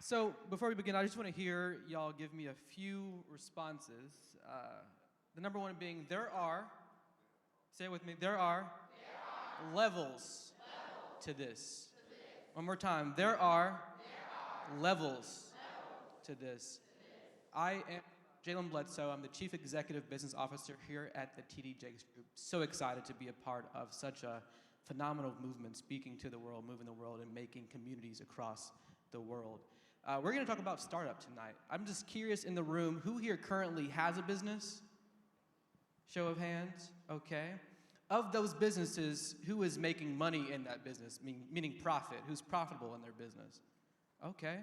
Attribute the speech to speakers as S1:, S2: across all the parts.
S1: So before we begin, I just want to hear y'all give me a few responses. The number one being, say it with me, there are levels to this. One more time, there are levels to this. I am Jaylen Bledsoe. I'm the Chief Executive Business Officer here at the TDJ Group. So excited to be a part of such a phenomenal movement, speaking to the world, moving the world, and making communities across the world. We're going to talk about startup tonight. I'm just curious in the room, who here currently has a business? Show of hands, okay. Of those businesses, who is making money in that business, meaning profit? Who's profitable in their business? Okay.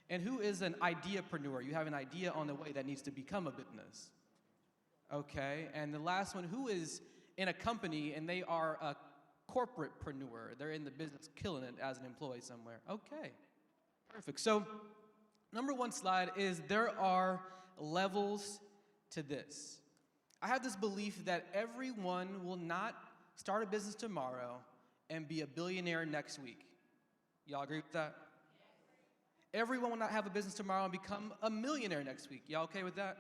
S1: And who is an ideapreneur? You have an idea on the way that needs to become a business. Okay. And the last one, who is in a company and they are a corporatepreneur? They're in the business killing it as an employee somewhere. Okay. Perfect. So, number one slide is there are levels to this. I have this belief that everyone will not start a business tomorrow and be a billionaire next week. Y'all agree with that? Everyone will not have a business tomorrow and become a millionaire next week. Y'all okay with that?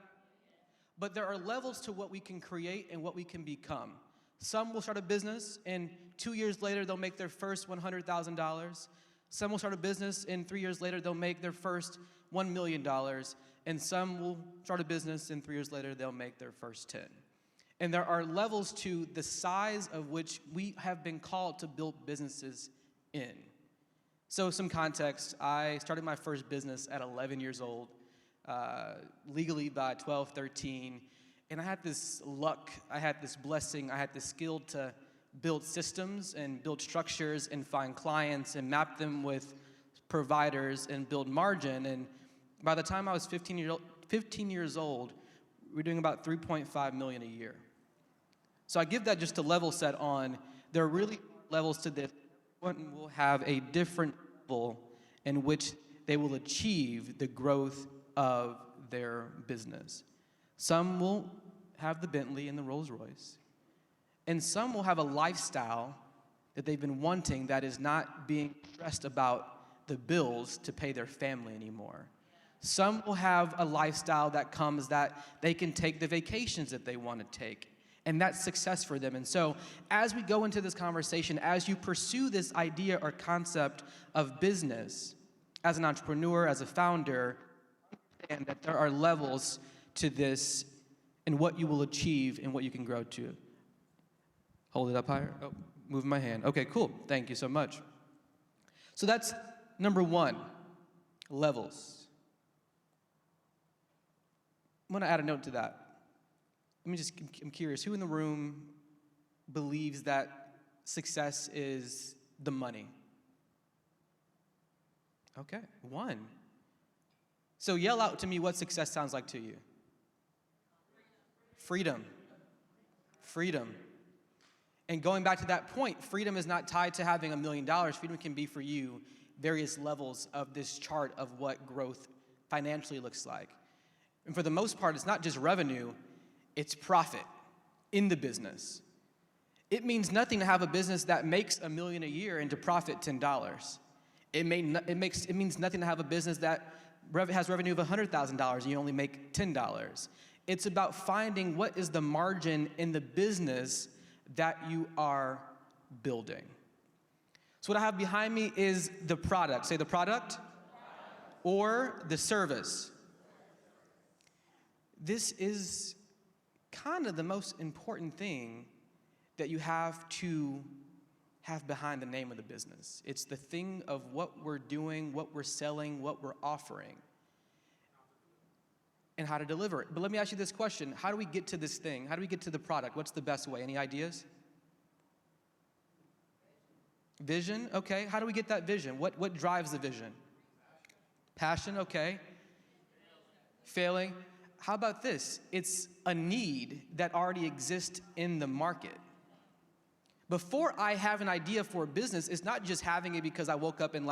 S1: But there are levels to what we can create and what we can become. Some will start a business and 2 years later they'll make their first $100,000. Some will start a business and 3 years later they'll make their first $1 million. And some will start a business and 3 years later they'll make their first 10. And there are levels to the size of which we have been called to build businesses in. So some context, I started my first business at 11 years old, legally by 12, 13. And I had this luck, I had this blessing, I had the skill to build systems and build structures and find clients and map them with providers and build margin. And by the time I was 15 years old, we were doing about $3.5 million a year. So I give that just a level set on, there are really levels to this. One will have a different level in which they will achieve the growth of their business. Some will have the Bentley and the Rolls Royce. And some will have a lifestyle that they've been wanting that is not being stressed about the bills to pay their family anymore. Some will have a lifestyle that comes that they can take the vacations that they want to take. And that's success for them. And so as we go into this conversation, as you pursue this idea or concept of business, as an entrepreneur, as a founder, and that there are levels to this and what you will achieve and what you can grow to. Hold it up higher. Oh, moving my hand. Okay, cool. Thank you so much. So that's number one, levels. I'm going to add a note to that. I'm curious, who in the room believes that success is the money? Okay, one. So yell out to me what success sounds like to you. Freedom. Freedom. And going back to that point, freedom is not tied to having $1 million. Freedom can be for you various levels of this chart of what growth financially looks like. And for the most part, it's not just revenue, it's profit in the business. It means nothing to have a business that makes $1 million a year and to profit $10. It means nothing to have a business that has revenue of $100,000 and you only make $10. It's about finding what is the margin in the business that you are building. So what I have behind me is the product. Say the product or the service. This is kind of the most important thing that you have to have behind the name of the business. It's the thing of what we're doing, what we're selling, what we're offering, and how to deliver it. But let me ask you this question. How do we get to this thing? How do we get to the product? What's the best way? Any ideas? Vision, okay. How do we get that vision? What drives the vision? Passion, okay. Failing. How about this? It's a need that already exists in the market. Before I have an idea for a business, it's not just having it because I woke up and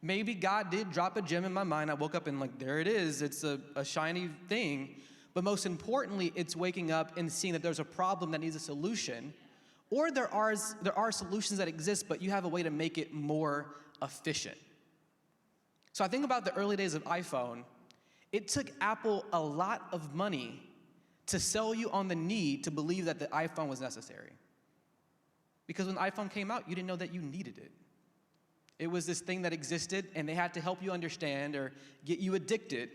S1: maybe God did drop a gem in my mind. I woke up and there it is. It's a shiny thing. But most importantly, it's waking up and seeing that there's a problem that needs a solution. Or there are solutions that exist, but you have a way to make it more efficient. So I think about the early days of iPhone. It took Apple a lot of money to sell you on the need to believe that the iPhone was necessary. Because when the iPhone came out, you didn't know that you needed it. It was this thing that existed, and they had to help you understand or get you addicted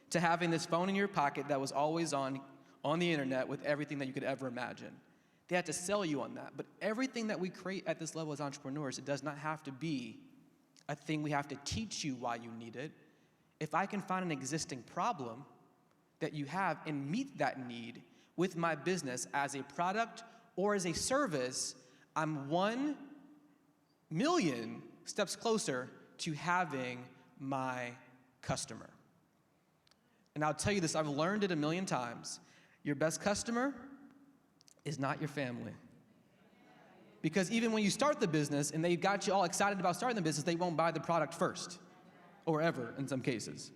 S1: to having this phone in your pocket that was always on the internet with everything that you could ever imagine. They had to sell you on that. But everything that we create at this level as entrepreneurs, it does not have to be a thing we have to teach you why you need it. If I can find an existing problem that you have and meet that need with my business as a product or as a service, I'm 1 million steps closer to having my customer. And I'll tell you this, I've learned it a million times. Your best customer is not your family. Because even when you start the business and they've got you all excited about starting the business, they won't buy the product first, or ever in some cases.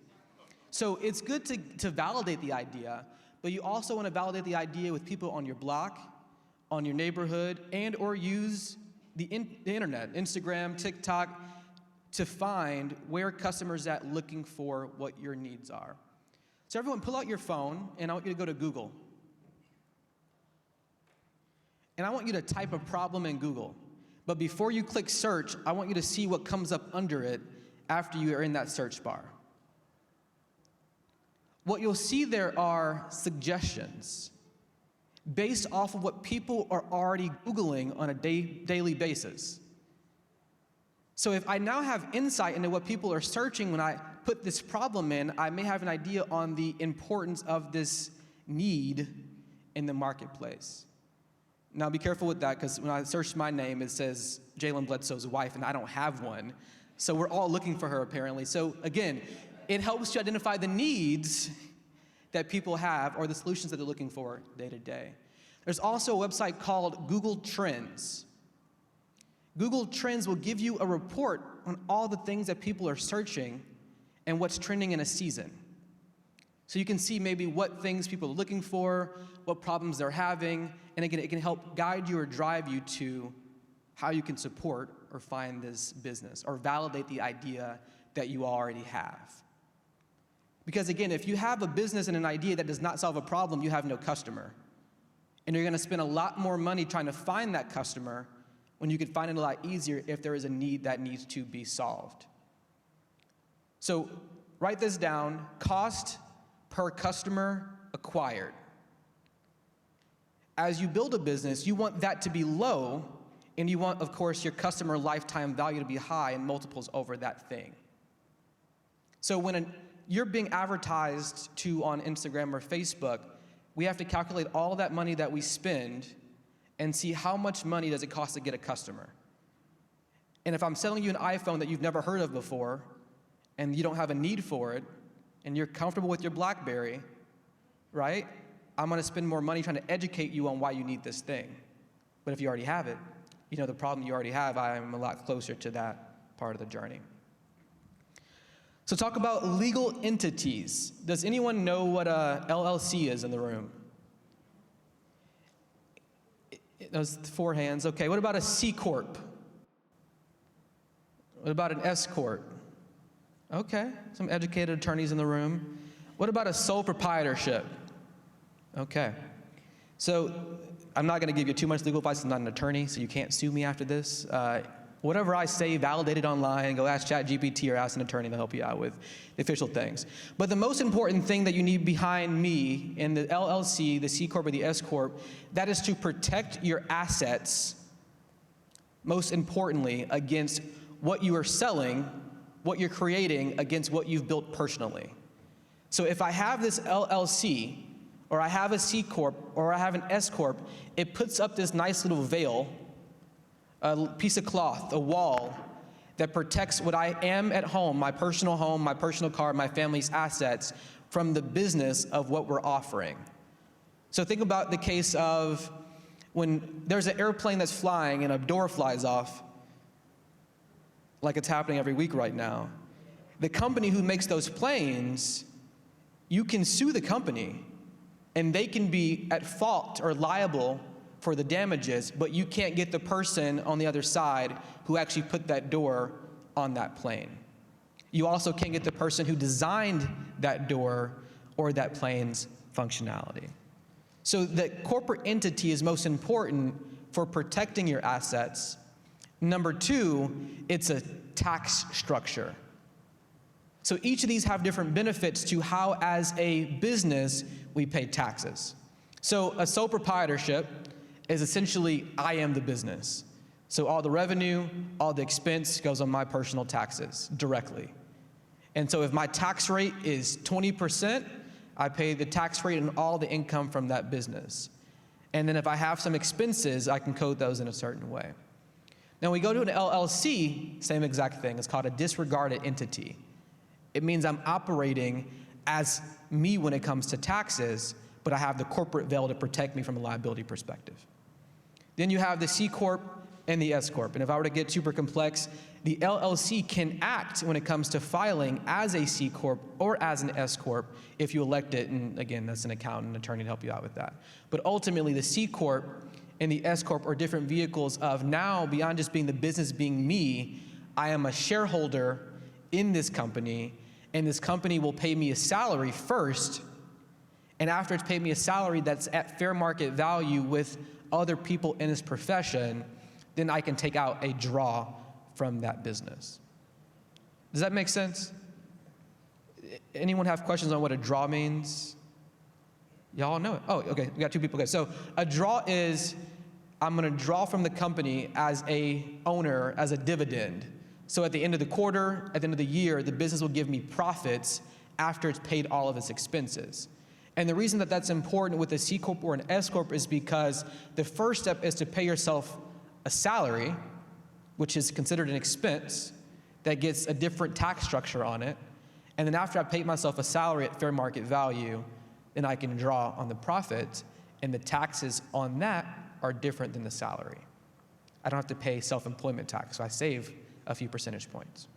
S1: So it's good to validate the idea, but you also want to validate the idea with people on your block, on your neighborhood, and or use the internet, Instagram, TikTok, to find where customers are looking for what your needs are. So everyone, pull out your phone, and I want you to go to Google. And I want you to type a problem in Google. But before you click search, I want you to see what comes up under it after you are in that search bar. What you'll see there are suggestions based off of what people are already Googling on a daily basis. So if I now have insight into what people are searching when I put this problem in, I may have an idea on the importance of this need in the marketplace. Now be careful with that, because when I search my name, it says Jaylen Bledsoe's wife, and I don't have one. So we're all looking for her, apparently. So again, it helps to identify the needs that people have or the solutions that they're looking for day to day. There's also a website called Google Trends. Google Trends will give you a report on all the things that people are searching and what's trending in a season. So you can see maybe what things people are looking for, what problems they're having, and again, it can help guide you or drive you to how you can support or find this business or validate the idea that you already have. Because again, if you have a business and an idea that does not solve a problem, you have no customer. And you're gonna spend a lot more money trying to find that customer when you could find it a lot easier if there is a need that needs to be solved. So write this down, cost per customer acquired. As you build a business, you want that to be low, and you want, of course, your customer lifetime value to be high and multiples over that thing. So when you're being advertised to on Instagram or Facebook, we have to calculate all of that money that we spend and see how much money does it cost to get a customer. And if I'm selling you an iPhone that you've never heard of before, and you don't have a need for it, and you're comfortable with your BlackBerry, right? I'm gonna spend more money trying to educate you on why you need this thing. But if you already have it, you know the problem you already have, I'm a lot closer to that part of the journey. So talk about legal entities. Does anyone know what a LLC is in the room? Those 4 hands, okay. What about a C Corp? What about an S Corp? Okay, some educated attorneys in the room. What about a sole proprietorship? Okay. So I'm not gonna give you too much legal advice. I'm not an attorney, so you can't sue me after this. Whatever I say, validate it online, go ask ChatGPT or ask an attorney to help you out with the official things. But the most important thing that you need behind me in the LLC, the C Corp, or the S Corp, that is to protect your assets, most importantly, against what you are selling, what you're creating, against what you've built personally. So if I have this LLC, or I have a C Corp, or I have an S Corp, it puts up this nice little veil, a piece of cloth, a wall, that protects what I am at home, my personal car, my family's assets, from the business of what we're offering. So think about the case of when there's an airplane that's flying and a door flies off, like it's happening every week right now. The company who makes those planes, you can sue the company, and they can be at fault or liable for the damages, but you can't get the person on the other side who actually put that door on that plane. You also can't get the person who designed that door or that plane's functionality. So the corporate entity is most important for protecting your assets. Number two, it's a tax structure. So each of these have different benefits to how, as a business, we pay taxes. So a sole proprietorship is essentially, I am the business. So all the revenue, all the expense goes on my personal taxes directly. And so if my tax rate is 20%, I pay the tax rate on all the income from that business. And then if I have some expenses, I can code those in a certain way. Now we go to an LLC, same exact thing. It's called a disregarded entity. It means I'm operating as me when it comes to taxes, but I have the corporate veil to protect me from a liability perspective. Then you have the C Corp and the S Corp. And if I were to get super complex, the LLC can act when it comes to filing as a C Corp or as an S Corp if you elect it. And again, that's an accountant, an attorney to help you out with that. But ultimately, the C Corp and the S Corp are different vehicles of now, beyond just being the business being me, I am a shareholder in this company, and this company will pay me a salary first, and after it's paid me a salary that's at fair market value with other people in this profession, then I can take out a draw from that business. Does that make sense? Anyone have questions on what a draw means? Y'all know it? Oh, okay, we got two people. Okay, so a draw is, I'm gonna draw from the company as a owner, as a dividend. So at the end of the quarter, at the end of the year, the business will give me profits after it's paid all of its expenses. And the reason that that's important with a C Corp or an S Corp is because the first step is to pay yourself a salary, which is considered an expense, that gets a different tax structure on it. And then after I paid myself a salary at fair market value, then I can draw on the profit, and the taxes on that are different than the salary. I don't have to pay self-employment tax, so I save a few percentage points.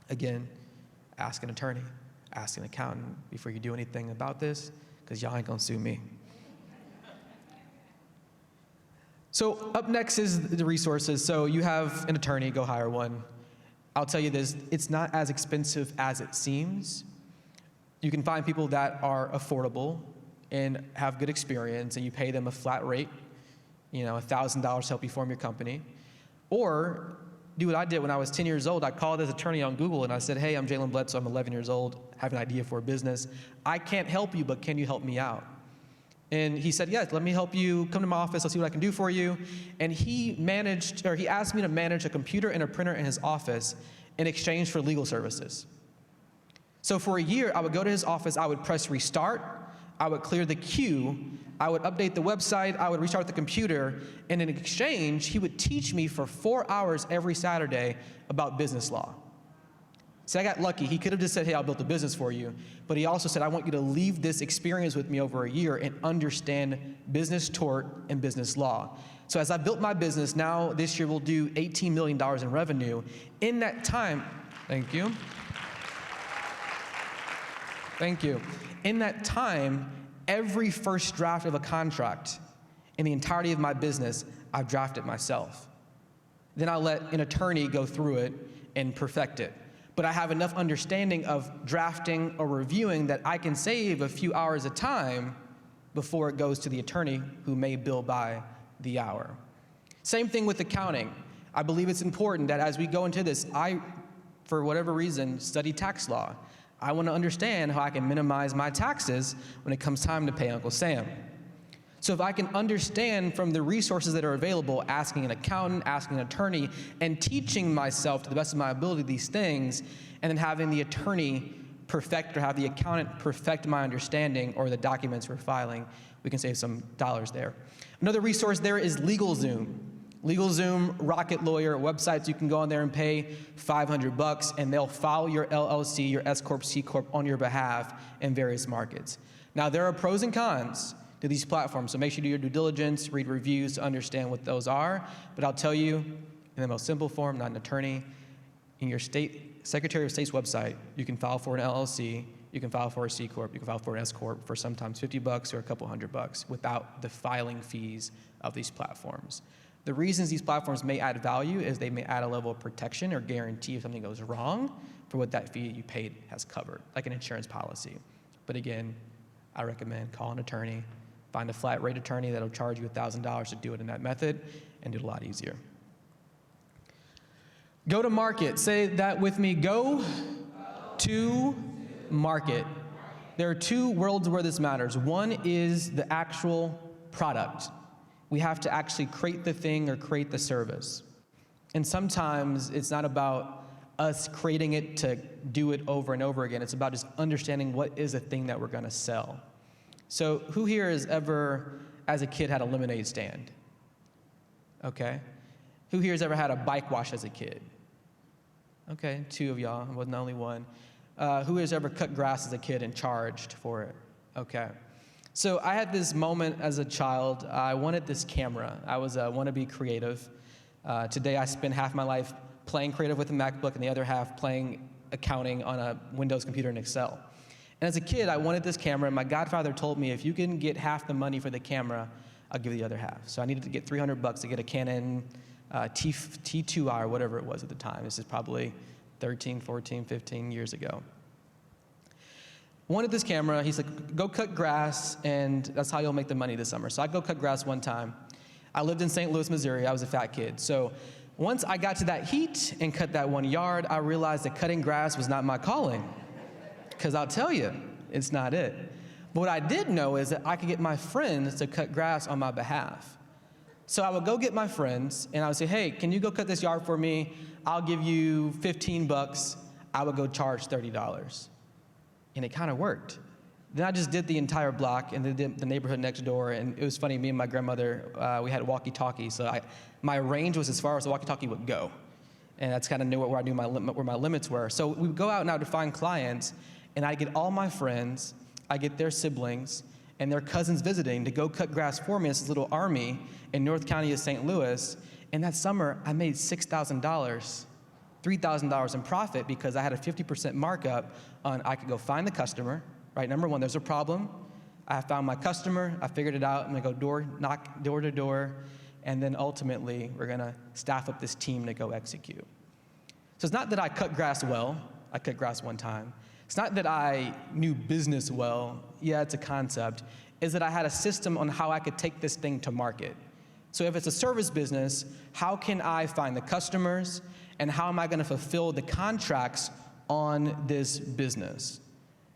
S1: Again, ask an attorney, ask an accountant before you do anything about this, because y'all ain't gonna sue me. So up next is the resources. So you have an attorney, go hire one. I'll tell you this, it's not as expensive as it seems. You can find people that are affordable and have good experience, and you pay them a flat rate, $1,000 to help you form your company. Or do what I did when I was 10 years old. I called this attorney on Google and I said, hey, I'm Jaylen Bledsoe, I'm 11 years old, have an idea for a business. I can't help you, but can you help me out? And he said, yes, let me help you, come to my office, I'll see what I can do for you. And he asked me to manage a computer and a printer in his office in exchange for legal services. So for a year, I would go to his office, I would press restart, I would clear the queue, I would update the website, I would restart the computer, and in exchange, he would teach me for 4 hours every Saturday about business law. See, I got lucky. He could have just said, hey, I'll build a business for you. But he also said, I want you to leave this experience with me over a year and understand business tort and business law. So as I built my business, now this year we'll do $18 million in revenue. In that time, thank you. Thank you. In that time, every first draft of a contract in the entirety of my business, I've drafted myself. Then I'll let an attorney go through it and perfect it. But I have enough understanding of drafting or reviewing that I can save a few hours of time before it goes to the attorney who may bill by the hour. Same thing with accounting. I believe it's important that as we go into this, I, for whatever reason, study tax law. I want to understand how I can minimize my taxes when it comes time to pay Uncle Sam. So if I can understand from the resources that are available, asking an accountant, asking an attorney, and teaching myself to the best of my ability these things, and then having the attorney perfect or have the accountant perfect my understanding or the documents we're filing, we can save some dollars there. Another resource there is LegalZoom. LegalZoom, Rocket Lawyer, websites you can go on there and pay $500, and they'll file your LLC, your S Corp, C Corp on your behalf in various markets. Now there are pros and cons to these platforms, so make sure you do your due diligence, read reviews to understand what those are. But I'll tell you, in the most simple form, not an attorney, in your Secretary of State's website, you can file for an LLC, you can file for a C Corp, you can file for an S Corp for sometimes $50 or a couple $100 without the filing fees of these platforms. The reasons these platforms may add value is they may add a level of protection or guarantee if something goes wrong for what that fee you paid has covered, like an insurance policy. But again, I recommend call an attorney, find a flat rate attorney that'll charge you $1,000 to do it in that method, and do it a lot easier. Go to market. Say that with me. Go to market. There are two worlds where this matters. One is the actual product. We have to actually create the thing or create the service. And sometimes it's not about us creating it to do it over and over again. It's about just understanding what is the thing that we're going to sell. So who here has ever, as a kid, had a lemonade stand? Okay. Who here has ever had a bike wash as a kid? Okay, 2 of y'all. I wasn't the only one. Who has ever cut grass as a kid and charged for it? Okay. So I had this moment as a child. I wanted this camera. I was a wannabe creative. Today I spend half my life playing creative with a MacBook and the other half playing accounting on a Windows computer in Excel. And as a kid, I wanted this camera, and my godfather told me, if you can get half the money for the camera, I'll give you the other half. So I needed to get $300 to get a Canon T2i or whatever it was at the time. This is probably 13, 14, 15 years ago. Wanted this camera. He said, go cut grass, and that's how you'll make the money this summer. So I go cut grass one time. I lived in St. Louis, Missouri. I was a fat kid. So once I got to that heat and cut that 1 yard, I realized that cutting grass was not my calling. Because I'll tell you, it's not it. But what I did know is that I could get my friends to cut grass on my behalf. So I would go get my friends, and I would say, hey, can you go cut this yard for me? I'll give you $15. I would go charge $30. And it kind of worked. Then I just did the entire block and then the neighborhood next door, and it was funny, me and my grandmother, we had walkie-talkies, so my range was as far as the walkie-talkie would go. And that's kind of where I knew where my limits were. So we would go out now to find clients, and I get all my friends, I get their siblings, and their cousins visiting to go cut grass for me. This little army in North County of St. Louis. And that summer, I made $6,000, $3,000 in profit because I had a 50% markup on I could go find the customer, right? Number one, there's a problem. I found my customer, I figured it out, I'm gonna go knock door to door, and then ultimately, we're gonna staff up this team to go execute. So it's not that I cut grass well, I cut grass one time. It's not that I knew business well, yeah, it's a concept, is that I had a system on how I could take this thing to market. So if it's a service business, how can I find the customers, and how am I gonna fulfill the contracts on this business?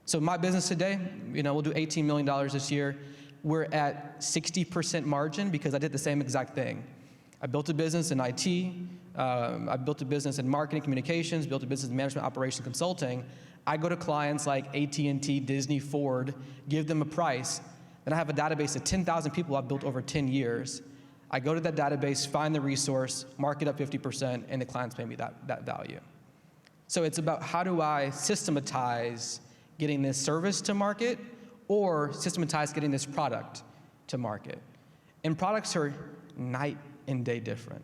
S1: So my business today, we'll do $18 million this year. We're at 60% margin because I did the same exact thing. I built a business in IT, I built a business in marketing communications, built a business in management operation consulting. I go to clients like AT&T, Disney, Ford, give them a price. Then I have a database of 10,000 people I've built over 10 years. I go to that database, find the resource, mark it up 50%, and the clients pay me that value. So it's about how do I systematize getting this service to market or systematize getting this product to market. And products are night and day different.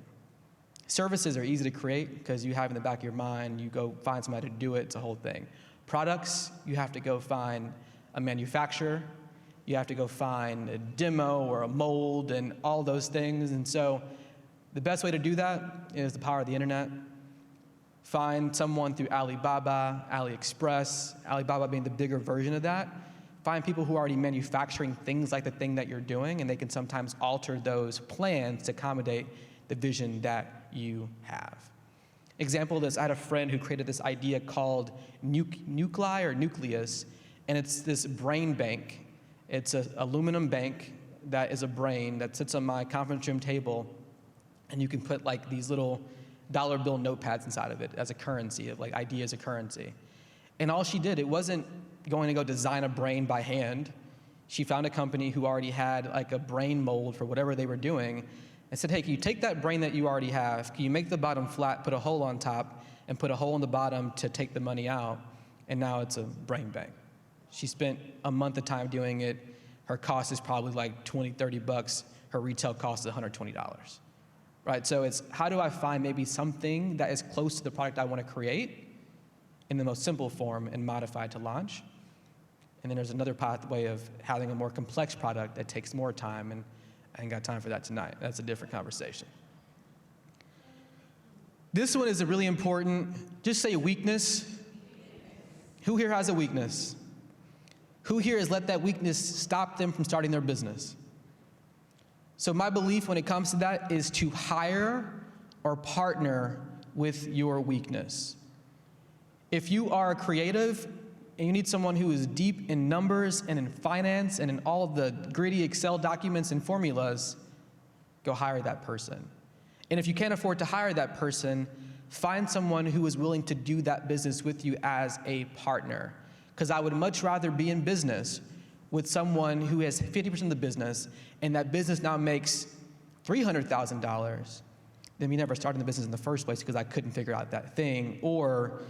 S1: Services are easy to create because you have in the back of your mind, you go find somebody to do it, it's a whole thing. Products, you have to go find a manufacturer, you have to go find a demo or a mold and all those things. And so the best way to do that is the power of the internet. Find someone through Alibaba, AliExpress, Alibaba being the bigger version of that. Find people who are already manufacturing things like the thing that you're doing, and they can sometimes alter those plans to accommodate the vision that you have. Example of this, I had a friend who created this idea called Nuclei or Nucleus, and it's this brain bank. It's an aluminum bank that is a brain that sits on my conference room table, and you can put like these little dollar bill notepads inside of it as a currency, of like idea as a currency. And all she did, it wasn't going to go design a brain by hand. She found a company who already had like a brain mold for whatever they were doing and said, hey, can you take that brain that you already have, can you make the bottom flat, put a hole on top, and put a hole in the bottom to take the money out, and now it's a brain bank. She spent a month of time doing it. Her cost is probably like $20, $30. Her retail cost is $120. Right, so it's how do I find maybe something that is close to the product I want to create in the most simple form and modify it to launch. And then there's another pathway of having a more complex product that takes more time, and I ain't got time for that tonight. That's a different conversation. This one is a really important, just say weakness Who here has a weakness? Who here has let that weakness stop them from starting their business? So my belief when it comes to that is to hire or partner with your weakness. If you are a creative and you need someone who is deep in numbers and in finance and in all of the gritty Excel documents and formulas, go hire that person. And if you can't afford to hire that person, find someone who is willing to do that business with you as a partner. Because I would much rather be in business with someone who has 50% of the business and that business now makes $300,000 than me never starting the business in the first place because I couldn't figure out that thing, or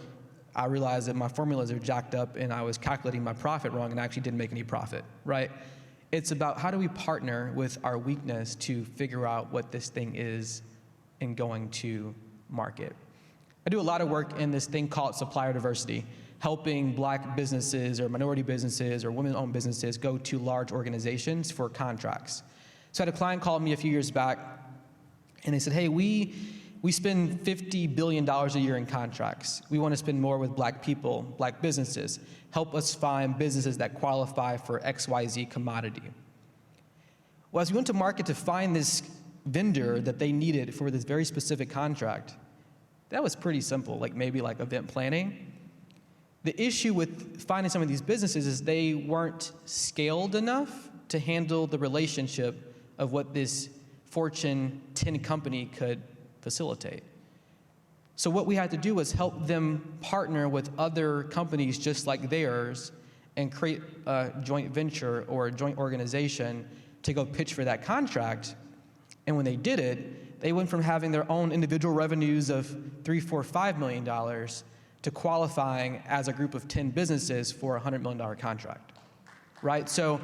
S1: I realized that my formulas are jacked up and I was calculating my profit wrong and I actually didn't make any profit, right? It's about how do we partner with our weakness to figure out what this thing is and going to market. I do a lot of work in this thing called supplier diversity, helping black businesses or minority businesses or women-owned businesses go to large organizations for contracts. So I had a client call me a few years back and they said, hey, we spend $50 billion a year in contracts. We want to spend more with black people, black businesses. Help us find businesses that qualify for XYZ commodity. Well, as we went to market to find this vendor that they needed for this very specific contract, that was pretty simple, like maybe like event planning. The issue with finding some of these businesses is they weren't scaled enough to handle the relationship of what this Fortune 10 company could facilitate. So what we had to do was help them partner with other companies just like theirs and create a joint venture or a joint organization to go pitch for that contract. And when they did it, they went from having their own individual revenues of $3, $4, $5 million to qualifying as a group of 10 businesses for a $100 million contract, right? So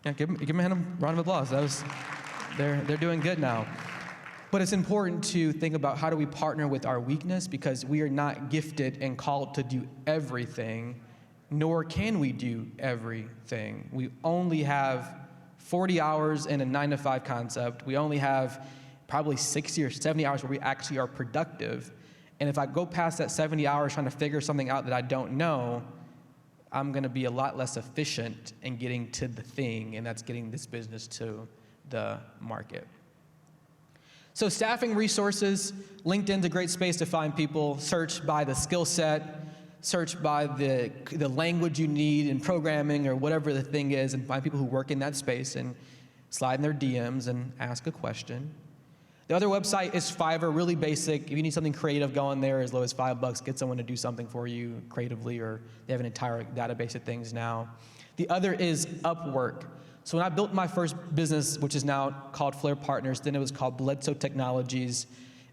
S1: yeah, give them a round of applause. They're doing good now. But it's important to think about how do we partner with our weakness, because we are not gifted and called to do everything, nor can we do everything. We only have 40 hours in a 9-to-5 concept. We only have probably 60 or 70 hours where we actually are productive. And if I go past that 70 hours trying to figure something out that I don't know, I'm gonna be a lot less efficient in getting to the thing, and that's getting this business to the market. So staffing resources, LinkedIn's a great space to find people. Search by the skill set, search by the language you need in programming or whatever the thing is, and find people who work in that space and slide in their DMs and ask a question. The other website is Fiverr, really basic. If you need something creative, go on there as low as $5, get someone to do something for you creatively, or they have an entire database of things now. The other is Upwork. So when I built my first business, which is now called Flair Partners, then it was called Bledsoe Technologies,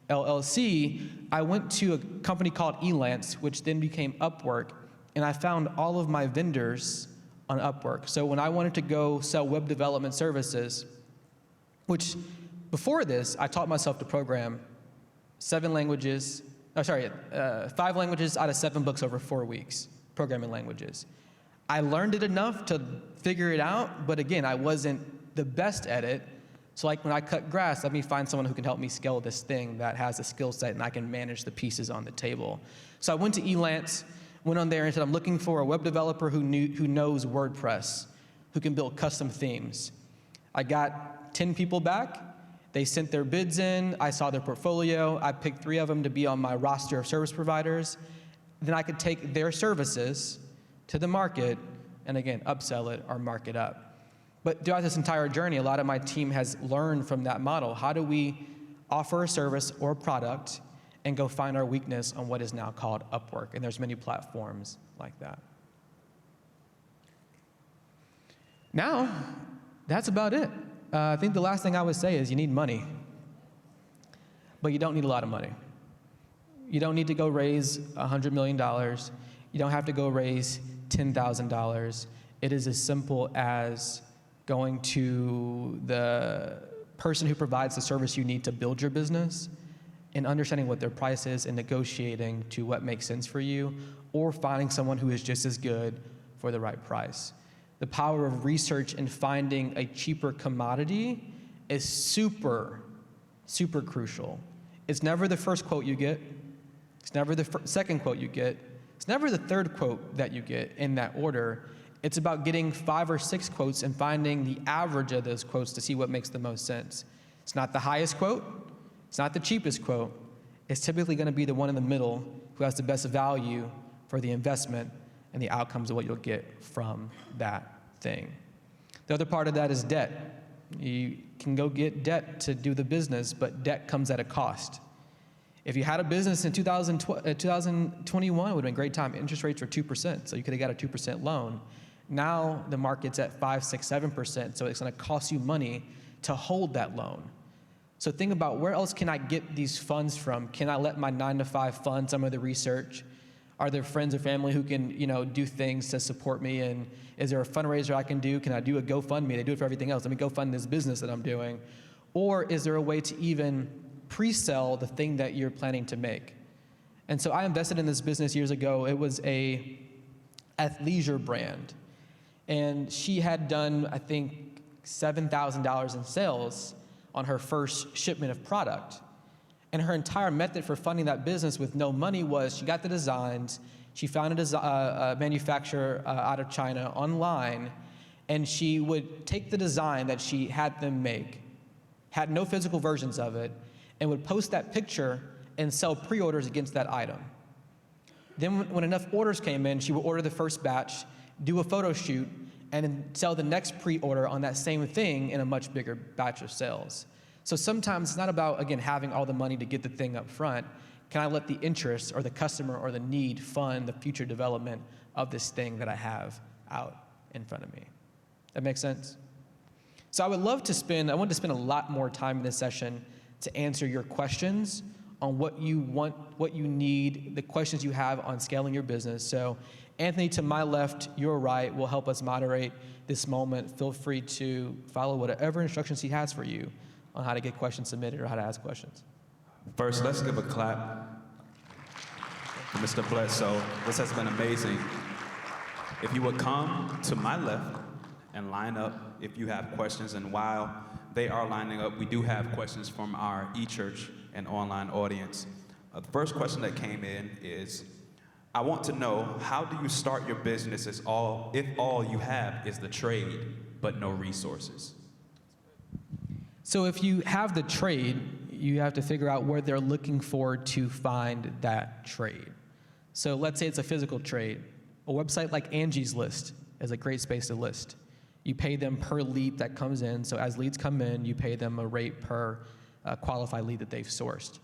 S1: LLC, I went to a company called Elance, which then became Upwork, and I found all of my vendors on Upwork. So when I wanted to go sell web development services, which before this, I taught myself to program 5 languages out of 7 books over 4 weeks, programming languages. I learned it enough to figure it out, but again, I wasn't the best at it. So like when I cut grass, let me find someone who can help me scale this thing that has a skill set and I can manage the pieces on the table. So I went to Elance, went on there and said, I'm looking for a web developer who knows WordPress, who can build custom themes. I got 10 people back. They sent their bids in. I saw their portfolio. I picked 3 of them to be on my roster of service providers. Then I could take their services to the market and again, upsell it or mark it up. But throughout this entire journey, a lot of my team has learned from that model. How do we offer a service or a product and go find our weakness on what is now called Upwork? And there's many platforms like that. Now, that's about it. I think the last thing I would say is you need money, but you don't need a lot of money. You don't need to go raise $100 million. You don't have to go raise $10,000. It is as simple as going to the person who provides the service you need to build your business and understanding what their price is and negotiating to what makes sense for you, or finding someone who is just as good for the right price. The power of research and finding a cheaper commodity is super, super crucial. It's never the first quote you get. It's never the second quote you get. It's never the third quote that you get in that order. It's about getting 5 or 6 quotes and finding the average of those quotes to see what makes the most sense. It's not the highest quote. It's not the cheapest quote. It's typically going to be the one in the middle who has the best value for the investment and the outcomes of what you'll get from that thing. The other part of that is debt. You can go get debt to do the business, but debt comes at a cost. If you had a business in 2021, it would have been a great time. Interest rates were 2%, so you could have got a 2% loan. Now the market's at 5, 6, 7%, so it's going to cost you money to hold that loan. So think about, where else can I get these funds from? Can I let my 9-to-5 fund some of the research? Are there friends or family who can, do things to support me? And is there a fundraiser I can do? Can I do a GoFundMe? They do it for everything else. Let me go fund this business that I'm doing. Or is there a way to even pre-sell the thing that you're planning to make? And so I invested in this business years ago. It was a athleisure brand. And she had done, I think, $7,000 in sales on her first shipment of product. And her entire method for funding that business with no money was she got the designs, she found a manufacturer out of China online, and she would take the design that she had them make, had no physical versions of it, and would post that picture and sell pre-orders against that item. Then when enough orders came in, she would order the first batch, do a photo shoot, and then sell the next pre-order on that same thing in a much bigger batch of sales. So sometimes it's not about, again, having all the money to get the thing up front. Can I let the interest or the customer or the need fund the future development of this thing that I have out in front of me? That makes sense? So I want to spend a lot more time in this session to answer your questions on what you want, what you need, the questions you have on scaling your business. So Anthony, to my left, your right, will help us moderate this moment. Feel free to follow whatever instructions he has for you on how to get questions submitted or how to ask questions.
S2: First, let's give a clap for Mr. Bledsoe. This has been amazing. If you would come to my left and line up if you have questions, and while they are lining up, we do have questions from our eChurch and online audience. The first question that came in is, I want to know, how do you start your business if all you have is the trade but no resources?
S1: So if you have the trade, you have to figure out where they're looking for to find that trade. So let's say it's a physical trade. A website like Angie's List is a great space to list. You pay them per lead that comes in. So as leads come in, you pay them a rate per qualified lead that they've sourced.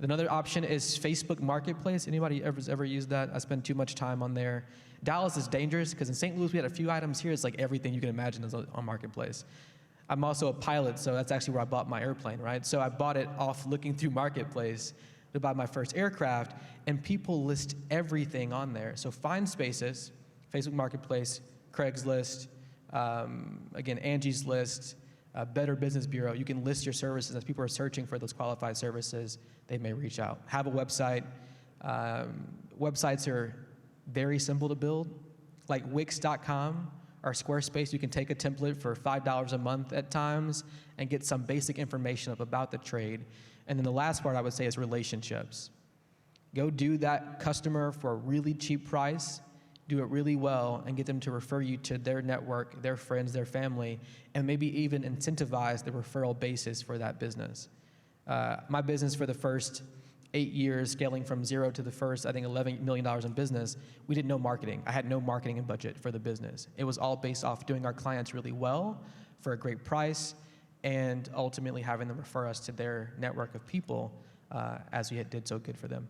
S1: Another option is Facebook Marketplace. Anybody ever used that? I spend too much time on there. Dallas is dangerous because in St. Louis we had a few items. Here it's like everything you can imagine is on Marketplace. I'm also a pilot, so that's actually where I bought my airplane, right? So I bought it off looking through Marketplace to buy my first aircraft, and people list everything on there. So find spaces, Facebook Marketplace, Craigslist, again, Angie's List, Better Business Bureau. You can list your services. As people are searching for those qualified services, they may reach out. Have a website. Websites are very simple to build, like Wix.com or Squarespace. You can take a template for $5 a month at times and get some basic information up about the trade. And then the last part I would say is relationships. Go do that customer for a really cheap price, do it really well, and get them to refer you to their network, their friends, their family, and maybe even incentivize the referral basis for that business. My business for the first 8 years, scaling from zero to the first, I think, $11 million in business, we did no marketing. I had no marketing budget for the business. It was all based off doing our clients really well for a great price and ultimately having them refer us to their network of people as we did so good for them.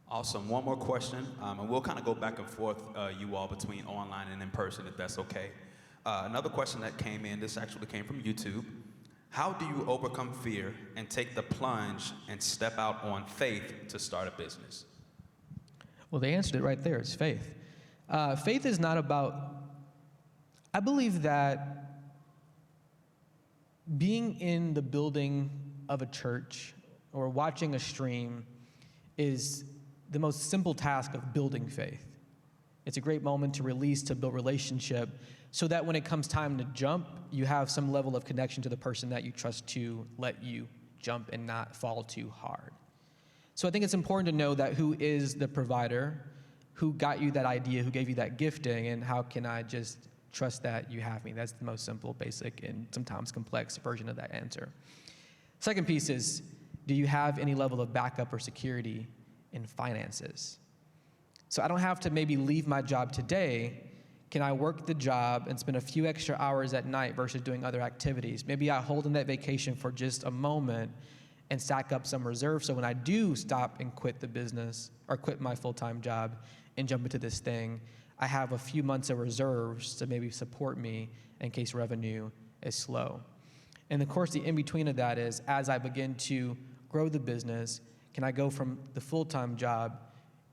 S2: Awesome. One more question, and we'll kind of go back and forth, you all, between online and in person, if that's okay. Another question that came in, this actually came from YouTube. How do you overcome fear and take the plunge and step out on faith to start a business?
S1: Well, they answered it right there. It's faith. Faith is not about, I believe that being in the building of a church or watching a stream is the most simple task of building faith. It's a great moment to release, to build relationship, so that when it comes time to jump, you have some level of connection to the person that you trust to let you jump and not fall too hard. So I think it's important to know that who is the provider
S3: who got you that idea, who gave you that gifting, and how can I just trust that you have me? That's the most simple, basic, and sometimes complex version of that answer. Second piece is, do you have any level of backup or security in finances? So I don't have to maybe leave my job today. Can I work the job and spend a few extra hours at night versus doing other activities? Maybe I hold in that vacation for just a moment and stack up some reserves so when I do stop and quit the business or quit my full-time job and jump into this thing, I have a few months of reserves to maybe support me in case revenue is slow. And of course, the in-between of that is, as I begin to grow the business, can I go from the full-time job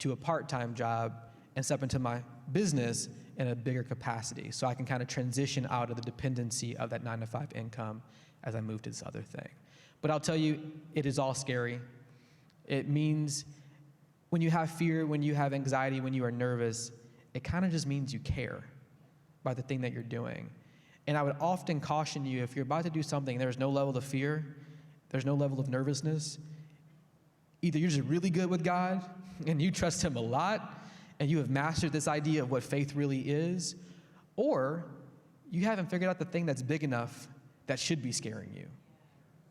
S3: to a part-time job and step into my business in a bigger capacity so I can kind of transition out of the dependency of that 9-to-5 income as I move to this other thing. But I'll tell you, it is all scary. It means when you have fear, when you have anxiety, when you are nervous, it kind of just means you care about the thing that you're doing. And I would often caution you, if you're about to do something, there's no level of fear, there's no level of nervousness, either you're just really good with God and you trust him a lot and you have mastered this idea of what faith really is, or you haven't figured out the thing that's big enough that should be scaring you.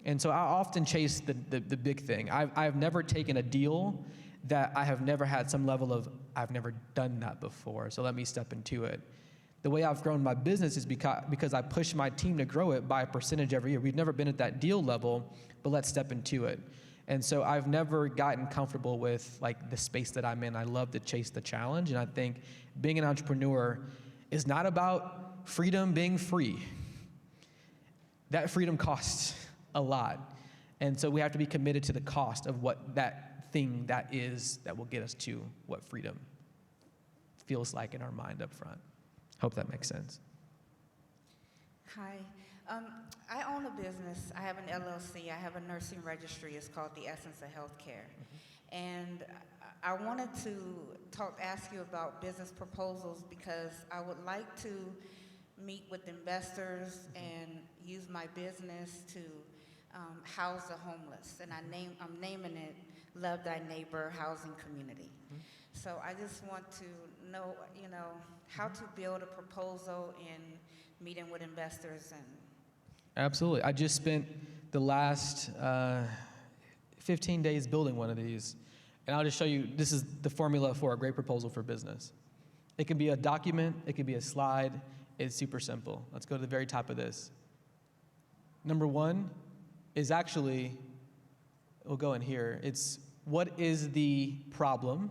S3: And so I often chase the big thing. I've never taken a deal that I have never had some level of, I've never done that before, so let me step into it. The way I've grown my business is because I push my team to grow it by a percentage every year. We've never been at that deal level, but let's step into it. And so I've never gotten comfortable with like the space that I'm in. I love to chase the challenge, and I think being an entrepreneur is not about freedom being free. That freedom costs a lot. And so we have to be committed to the cost of what that thing that is that will get us to what freedom feels like in our mind up front. Hope that makes sense.
S4: Hi. I own a business. I have an LLC. I have a nursing registry. It's called The Essence of Healthcare. And I wanted to ask you about business proposals because I would like to meet with investors and use my business to house the homeless. And I'm naming it Love Thy Neighbor Housing Community. So I just want to know, how to build a proposal in meeting with investors and.
S3: Absolutely. I just spent the last 15 days building one of these. And I'll just show you, this is the formula for a great proposal for business. It can be a document, it can be a slide. It's super simple. Let's go to the very top of this. Number one is actually, we'll go in here. It's what is the problem?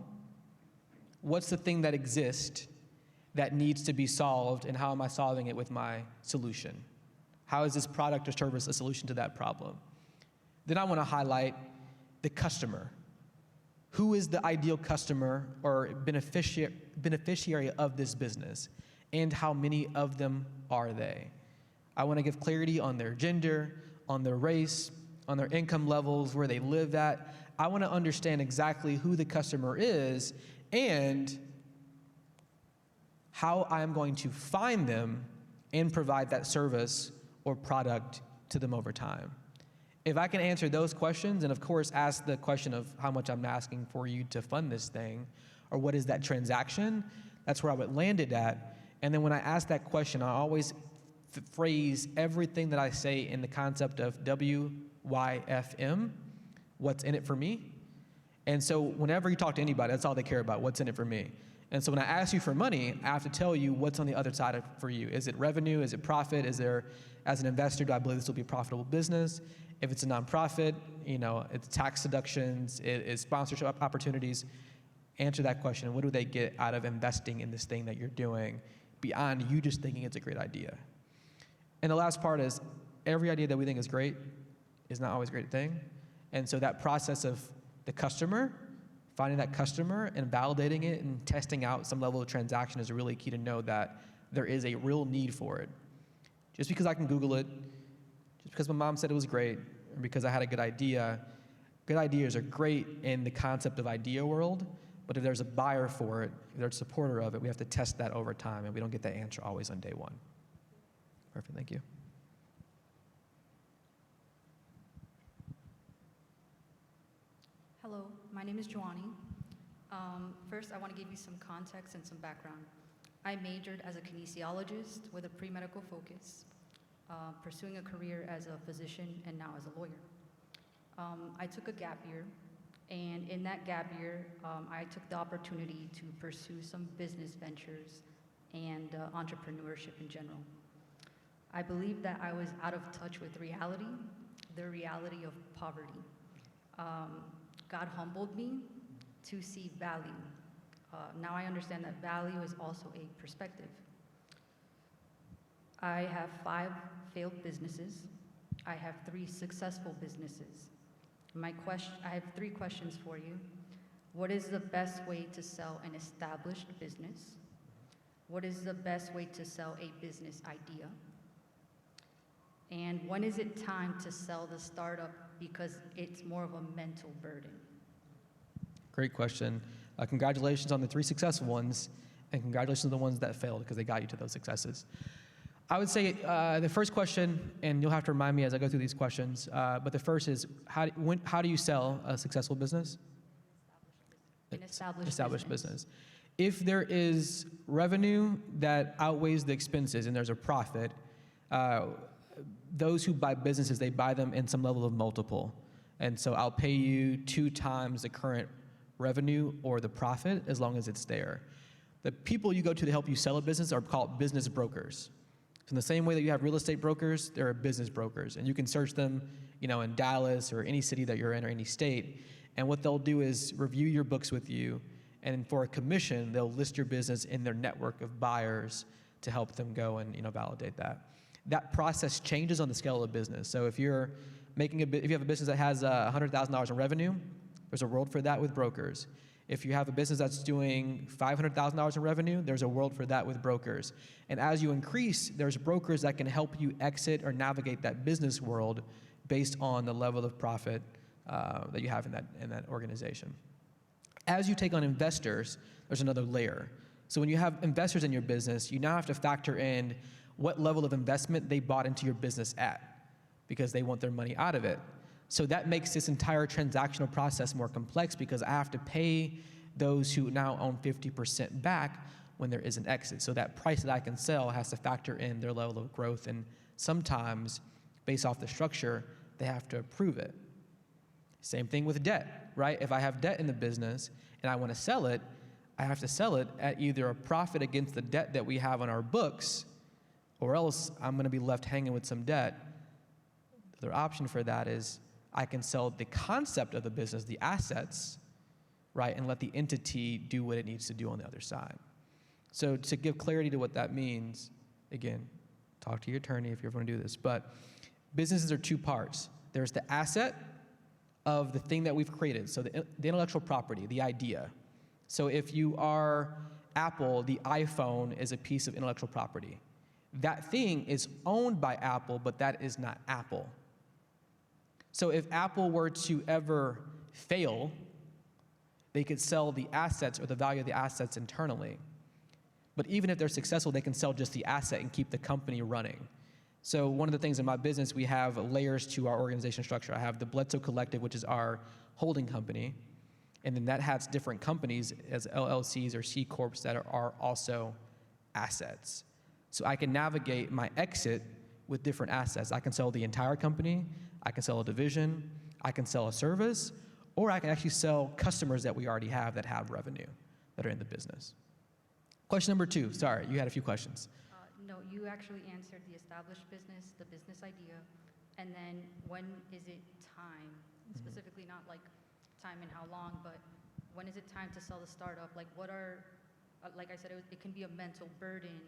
S3: What's the thing that exists that needs to be solved, and how am I solving it with my solution? How is this product or service a solution to that problem? Then I want to highlight the customer. Who is the ideal customer or beneficiary of this business? And how many of them are they? I want to give clarity on their gender, on their race, on their income levels, where they live at. I want to understand exactly who the customer is and how I'm going to find them and provide that service or product to them over time. If I can answer those questions, and of course ask the question of how much I'm asking for you to fund this thing, or what is that transaction, that's where I would land it at. And then when I ask that question, I always phrase everything that I say in the concept of WYFM, what's in it for me. And so whenever you talk to anybody, that's all they care about, what's in it for me. And so when I ask you for money, I have to tell you what's on the other side for you. Is it revenue? Is it profit? Is there, as an investor, do I believe this will be a profitable business? If it's a nonprofit, it's tax deductions, it is sponsorship opportunities. Answer that question. What do they get out of investing in this thing that you're doing beyond you just thinking it's a great idea? And the last part is, every idea that we think is great is not always a great thing. And so that process of the customer, finding that customer and validating it and testing out some level of transaction is really key to know that there is a real need for it. Just because I can Google it, just because my mom said it was great, or because I had a good ideas are great in the concept of idea world, but if there's a buyer for it, if there's a supporter of it, we have to test that over time, and we don't get that answer always on day one. Perfect, thank you.
S5: Hello, my name is Joanie. First, I want to give you some context and some background. I majored as a kinesiologist with a pre-medical focus, pursuing a career as a physician and now as a lawyer. I took a gap year, and in that gap year, I took the opportunity to pursue some business ventures and entrepreneurship in general. I believe that I was out of touch with reality, the reality of poverty. God humbled me to see value. Now I understand that value is also a perspective. I have 5 failed businesses. I have 3 successful businesses. I have 3 questions for you. What is the best way to sell an established business? What is the best way to sell a business idea? And when is it time to sell the startup because it's more of a mental burden?
S3: Great question. Congratulations on the 3 successful ones, and congratulations on the ones that failed because they got you to those successes. I would say the first question, and you'll have to remind me as I go through these questions, but the first is, how do you sell a successful business?
S5: An established
S3: business. If there is revenue that outweighs the expenses and there's a profit, those who buy businesses, they buy them in some level of multiple. And so I'll pay you 2 times the current revenue or the profit as long as it's there. The people you go to help you sell a business are called business brokers. So in the same way that you have real estate brokers, there are business brokers. And you can search them, in Dallas or any city that you're in or any state. And what they'll do is review your books with you. And for a commission, they'll list your business in their network of buyers to help them go and validate that. That process changes on the scale of the business. So if you're if you have a business that has $100,000 in revenue, there's a world for that with brokers. If you have a business that's doing $500,000 in revenue, there's a world for that with brokers. And as you increase, there's brokers that can help you exit or navigate that business world based on the level of profit that you have in that organization. As you take on investors, there's another layer. So when you have investors in your business, you now have to factor in what level of investment they bought into your business at, because they want their money out of it. So that makes this entire transactional process more complex because I have to pay those who now own 50% back when there is an exit. So that price that I can sell has to factor in their level of growth, and sometimes, based off the structure, they have to approve it. Same thing with debt, right? If I have debt in the business and I want to sell it, I have to sell it at either a profit against the debt that we have on our books, or else I'm going to be left hanging with some debt. The other option for that is I can sell the concept of the business, the assets, right, and let the entity do what it needs to do on the other side. So to give clarity to what that means, again, talk to your attorney if you ever want to do this, but businesses are 2 parts. There's the asset of the thing that we've created, so the intellectual property, the idea. So if you are Apple, the iPhone is a piece of intellectual property. That thing is owned by Apple, but that is not Apple. So if Apple were to ever fail, they could sell the assets or the value of the assets internally. But even if they're successful, they can sell just the asset and keep the company running. So one of the things in my business, we have layers to our organization structure. I have the Bledsoe Collective, which is our holding company. And then that has different companies as LLCs or C Corps that are also assets. So I can navigate my exit with different assets. I can sell the entire company, I can sell a division, I can sell a service, or I can actually sell customers that we already have that have revenue, that are in the business. Question number 2, sorry, you had a few questions.
S5: No, you actually answered the established business, the business idea, and then when is it time? Specifically not like time and how long, but when is it time to sell the startup? Like what are, like I said, it can be a mental burden.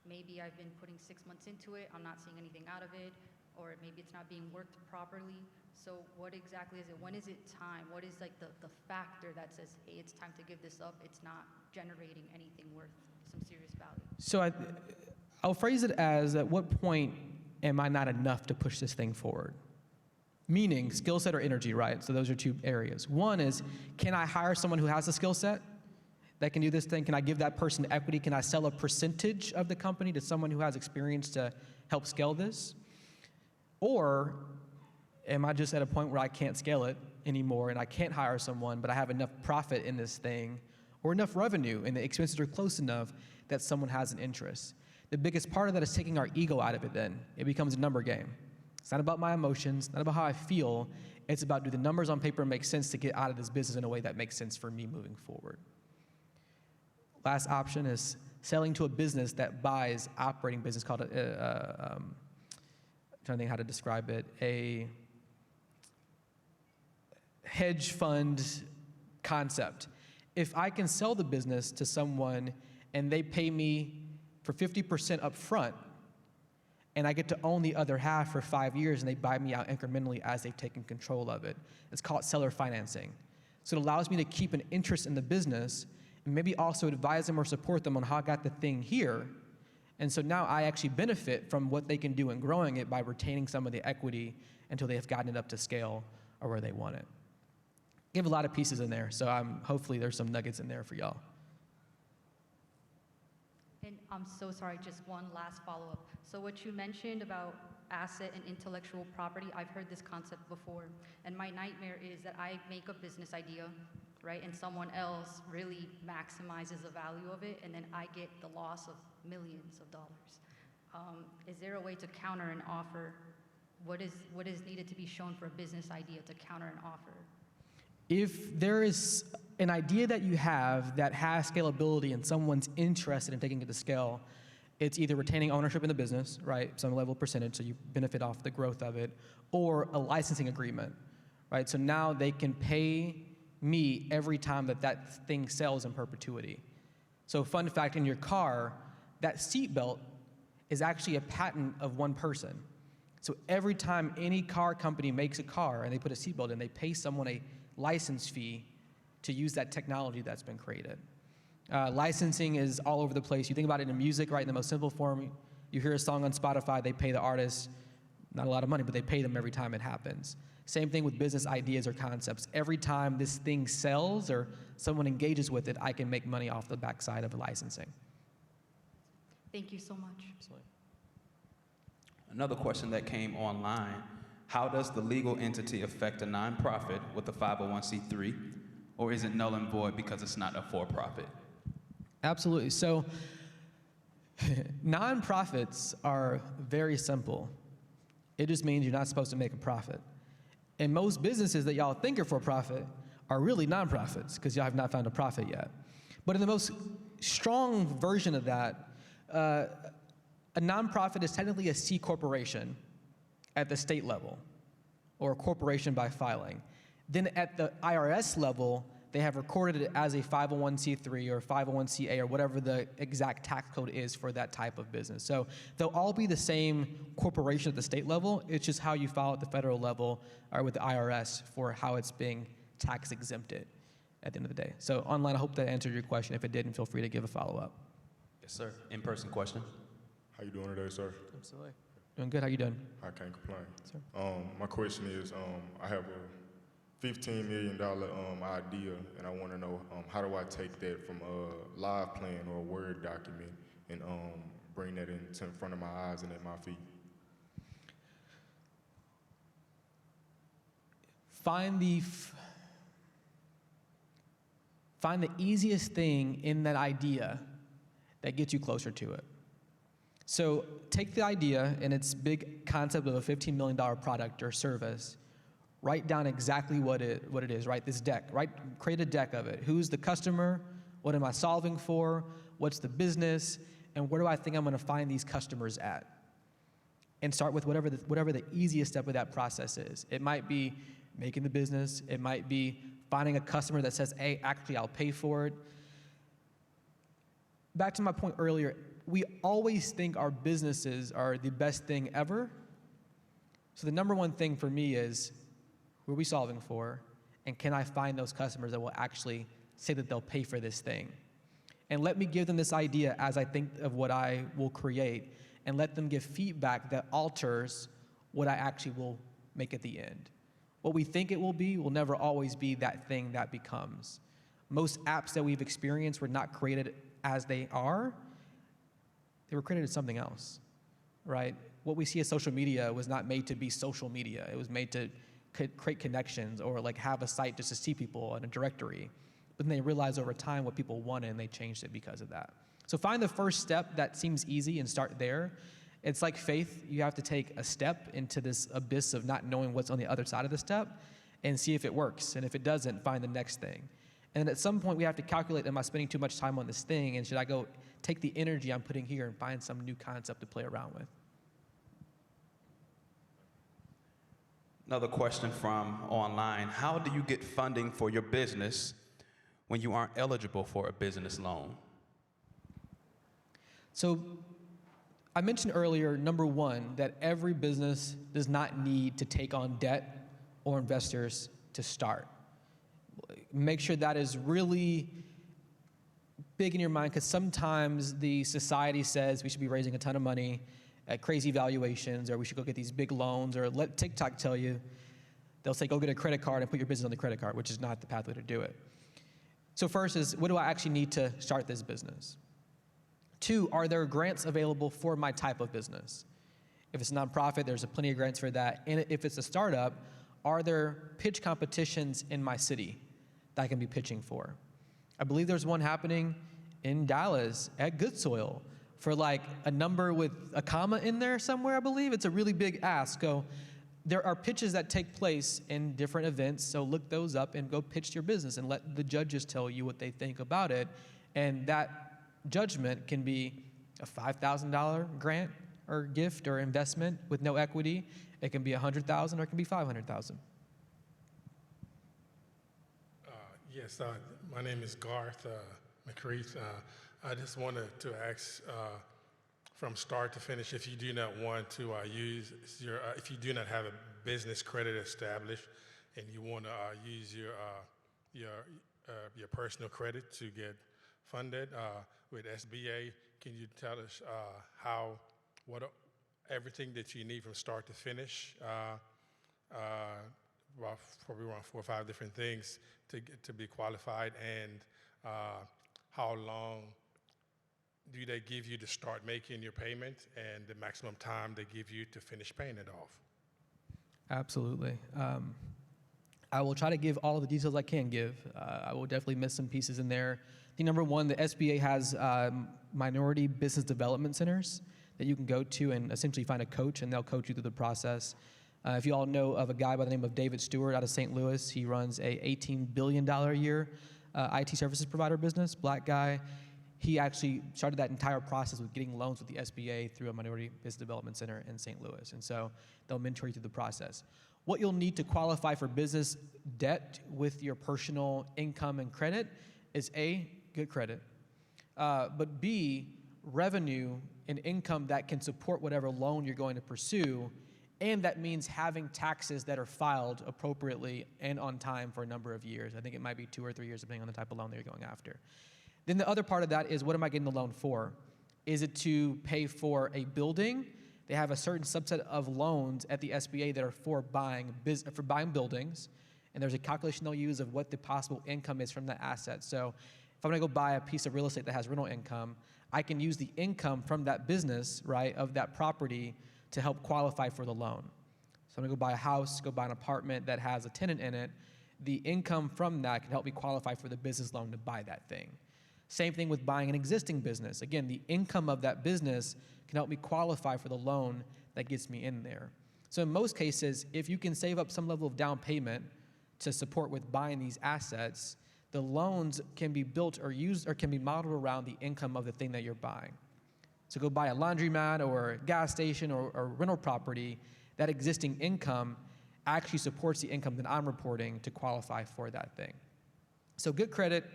S5: Maybe I've been putting 6 months into it, I'm not seeing anything out of it, or maybe it's not being worked properly. So what exactly is it? When is it time? What is like the factor that says, hey, it's time to give this up, it's not generating anything worth some serious value?
S3: So I'll phrase it as, at what point am I not enough to push this thing forward? Meaning skill set or energy, right? So those are 2 areas. One is, can I hire someone who has a skill set that can do this thing? Can I give that person equity? Can I sell a percentage of the company to someone who has experience to help scale this? Or am I just at a point where I can't scale it anymore and I can't hire someone, but I have enough profit in this thing or enough revenue and the expenses are close enough that someone has an interest. The biggest part of that is taking our ego out of it then. It becomes a number game. It's not about my emotions, not about how I feel. It's about, do the numbers on paper make sense to get out of this business in a way that makes sense for me moving forward? Last option is selling to a business that buys operating business called, I'm trying to think how to describe it, a hedge fund concept. If I can sell the business to someone and they pay me for 50% up front, and I get to own the other half for 5 years, and they buy me out incrementally as they've taken control of it. It's called seller financing. So it allows me to keep an interest in the business and maybe also advise them or support them on how I got the thing here. And so now I actually benefit from what they can do in growing it by retaining some of the equity until they have gotten it up to scale or where they want it. Give a lot of pieces in there, so hopefully there's some nuggets in there for y'all.
S5: And I'm so sorry, just one last follow-up. So what you mentioned about asset and intellectual property, I've heard this concept before. And my nightmare is that I make a business idea, right? And someone else really maximizes the value of it, and then I get the loss of millions of dollars. Is there a way to counter an offer? What is needed to be shown for a business idea to counter an offer?
S3: If there is an idea that you have that has scalability and someone's interested in taking it to scale, it's either retaining ownership in the business, right, some level of percentage, so you benefit off the growth of it, or a licensing agreement, right? So now they can pay me every time that thing sells in perpetuity. So fun fact, in your car, that seatbelt is actually a patent of one person. So every time any car company makes a car and they put a seatbelt in, they pay someone a license fee to use that technology that's been created. Licensing is all over the place. You think about it in music, right? In the most simple form, you hear a song on Spotify, they pay the artist not a lot of money, but they pay them every time it happens. Same thing with business ideas or concepts. Every time this thing sells or someone engages with it, I can make money off the backside of the licensing.
S5: Thank you so much.
S3: Absolutely.
S2: Another question that came online: how does the legal entity affect a nonprofit with a 501c3, or is it null and void because it's not a for-profit?
S3: Absolutely. So nonprofits are very simple. It just means you're not supposed to make a profit. And most businesses that y'all think are for profit are really nonprofits because y'all have not found a profit yet. But in the most strong version of that, a nonprofit is technically a C corporation at the state level, or a corporation by filing. Then at the IRS level, they have recorded it as a 501c3 or 501ca or whatever the exact tax code is for that type of business. So they'll all be the same corporation at the state level. It's just how you file at the federal level or with the IRS for how it's being tax exempted at the end of the day. So online, I hope that answered your question. If it didn't, feel free to give a follow-up.
S2: Yes, sir. In-person question.
S6: How you doing today, sir?
S3: Absolutely. Doing good. How you doing?
S6: I can't complain.
S3: Sir.
S6: My question is, I have a $15 million idea, and I want to know how do I take that from a live plan or a Word document and bring that in front of my eyes and at my feet?
S3: Find the easiest thing in that idea that gets you closer to it. So take the idea and its big concept of a $15 million product or service, write down exactly what it is, write this deck, create a deck of it. Who's the customer? What am I solving for? What's the business? And where do I think I'm gonna find these customers at? And start with whatever the easiest step of that process is. It might be making the business. It might be finding a customer that says, hey, actually, I'll pay for it. Back to my point earlier, we always think our businesses are the best thing ever. So the number one thing for me is, who are we solving for? And can I find those customers that will actually say that they'll pay for this thing? And let me give them this idea as I think of what I will create, and let them give feedback that alters what I actually will make at the end. What we think it will be will never always be that thing that becomes. Most apps that we've experienced were not created as they are. They were created as something else, right? What we see as social media was not made to be social media. It was made to create connections or like have a site just to see people in a directory. But then they realize over time what people wanted and they changed it because of that. So find the first step that seems easy and start there. It's like faith. You have to take a step into this abyss of not knowing what's on the other side of the step and see if it works. And if it doesn't, find the next thing. And at some point we have to calculate, am I spending too much time on this thing? And should I go take the energy I'm putting here and find some new concept to play around with?
S2: Another question from online. How do you get funding for your business when you aren't eligible for a business loan?
S3: So I mentioned earlier, number one, that every business does not need to take on debt or investors to start. Make sure that is really big in your mind, because sometimes the society says we should be raising a ton of money at crazy valuations, or we should go get these big loans, or let TikTok tell you. They'll say, go get a credit card and put your business on the credit card, which is not the pathway to do it. So first is, what do I actually need to start this business? Two, are there grants available for my type of business? If it's a nonprofit, there's plenty of grants for that. And if it's a startup, are there pitch competitions in my city that I can be pitching for? I believe there's one happening in Dallas at Good Soil for like a number with a comma in there somewhere, I believe. It's a really big ask. So there are pitches that take place in different events, so look those up and go pitch your business and let the judges tell you what they think about it. And that judgment can be a $5,000 grant or gift or investment with no equity. It can be $100,000 or it can be $500,000.
S7: Yes, my name is Garth McCreath. I just wanted to ask, from start to finish, if you do not want to use your, if you do not have a business credit established, and you want to use your personal credit to get funded with SBA, can you tell us everything that you need from start to finish? Probably around 4 or 5 different things to be qualified, and how long do they give you to start making your payment, and the maximum time they give you to finish paying it off?
S3: Absolutely. I will try to give all of the details I can give. I will definitely miss some pieces in there. I think number one, the SBA has minority business development centers that you can go to and essentially find a coach, and they'll coach you through the process. If you all know of a guy by the name of David Stewart out of St. Louis, he runs a $18 billion a year IT services provider business, black guy. He actually started that entire process with getting loans with the SBA through a minority business development center in St. Louis. And so they'll mentor you through the process. What you'll need to qualify for business debt with your personal income and credit is A, good credit, but B, revenue and income that can support whatever loan you're going to pursue. And that means having taxes that are filed appropriately and on time for a number of years. I think it might be 2 or 3 years, depending on the type of loan that you're going after. Then the other part of that is, what am I getting the loan for? Is it to pay for a building? They have a certain subset of loans at the SBA that are for buying buildings, and there's a calculation they'll use of what the possible income is from that asset. So if I'm gonna go buy a piece of real estate that has rental income, I can use the income from that business, right, of that property to help qualify for the loan. So I'm gonna go buy a house, go buy an apartment that has a tenant in it. The income from that can help me qualify for the business loan to buy that thing. Same thing with buying an existing business. Again, the income of that business can help me qualify for the loan that gets me in there. So in most cases, if you can save up some level of down payment to support with buying these assets, the loans can be built or used or can be modeled around the income of the thing that you're buying. So go buy a laundromat or a gas station or rental property. That existing income actually supports the income that I'm reporting to qualify for that thing. So good credit,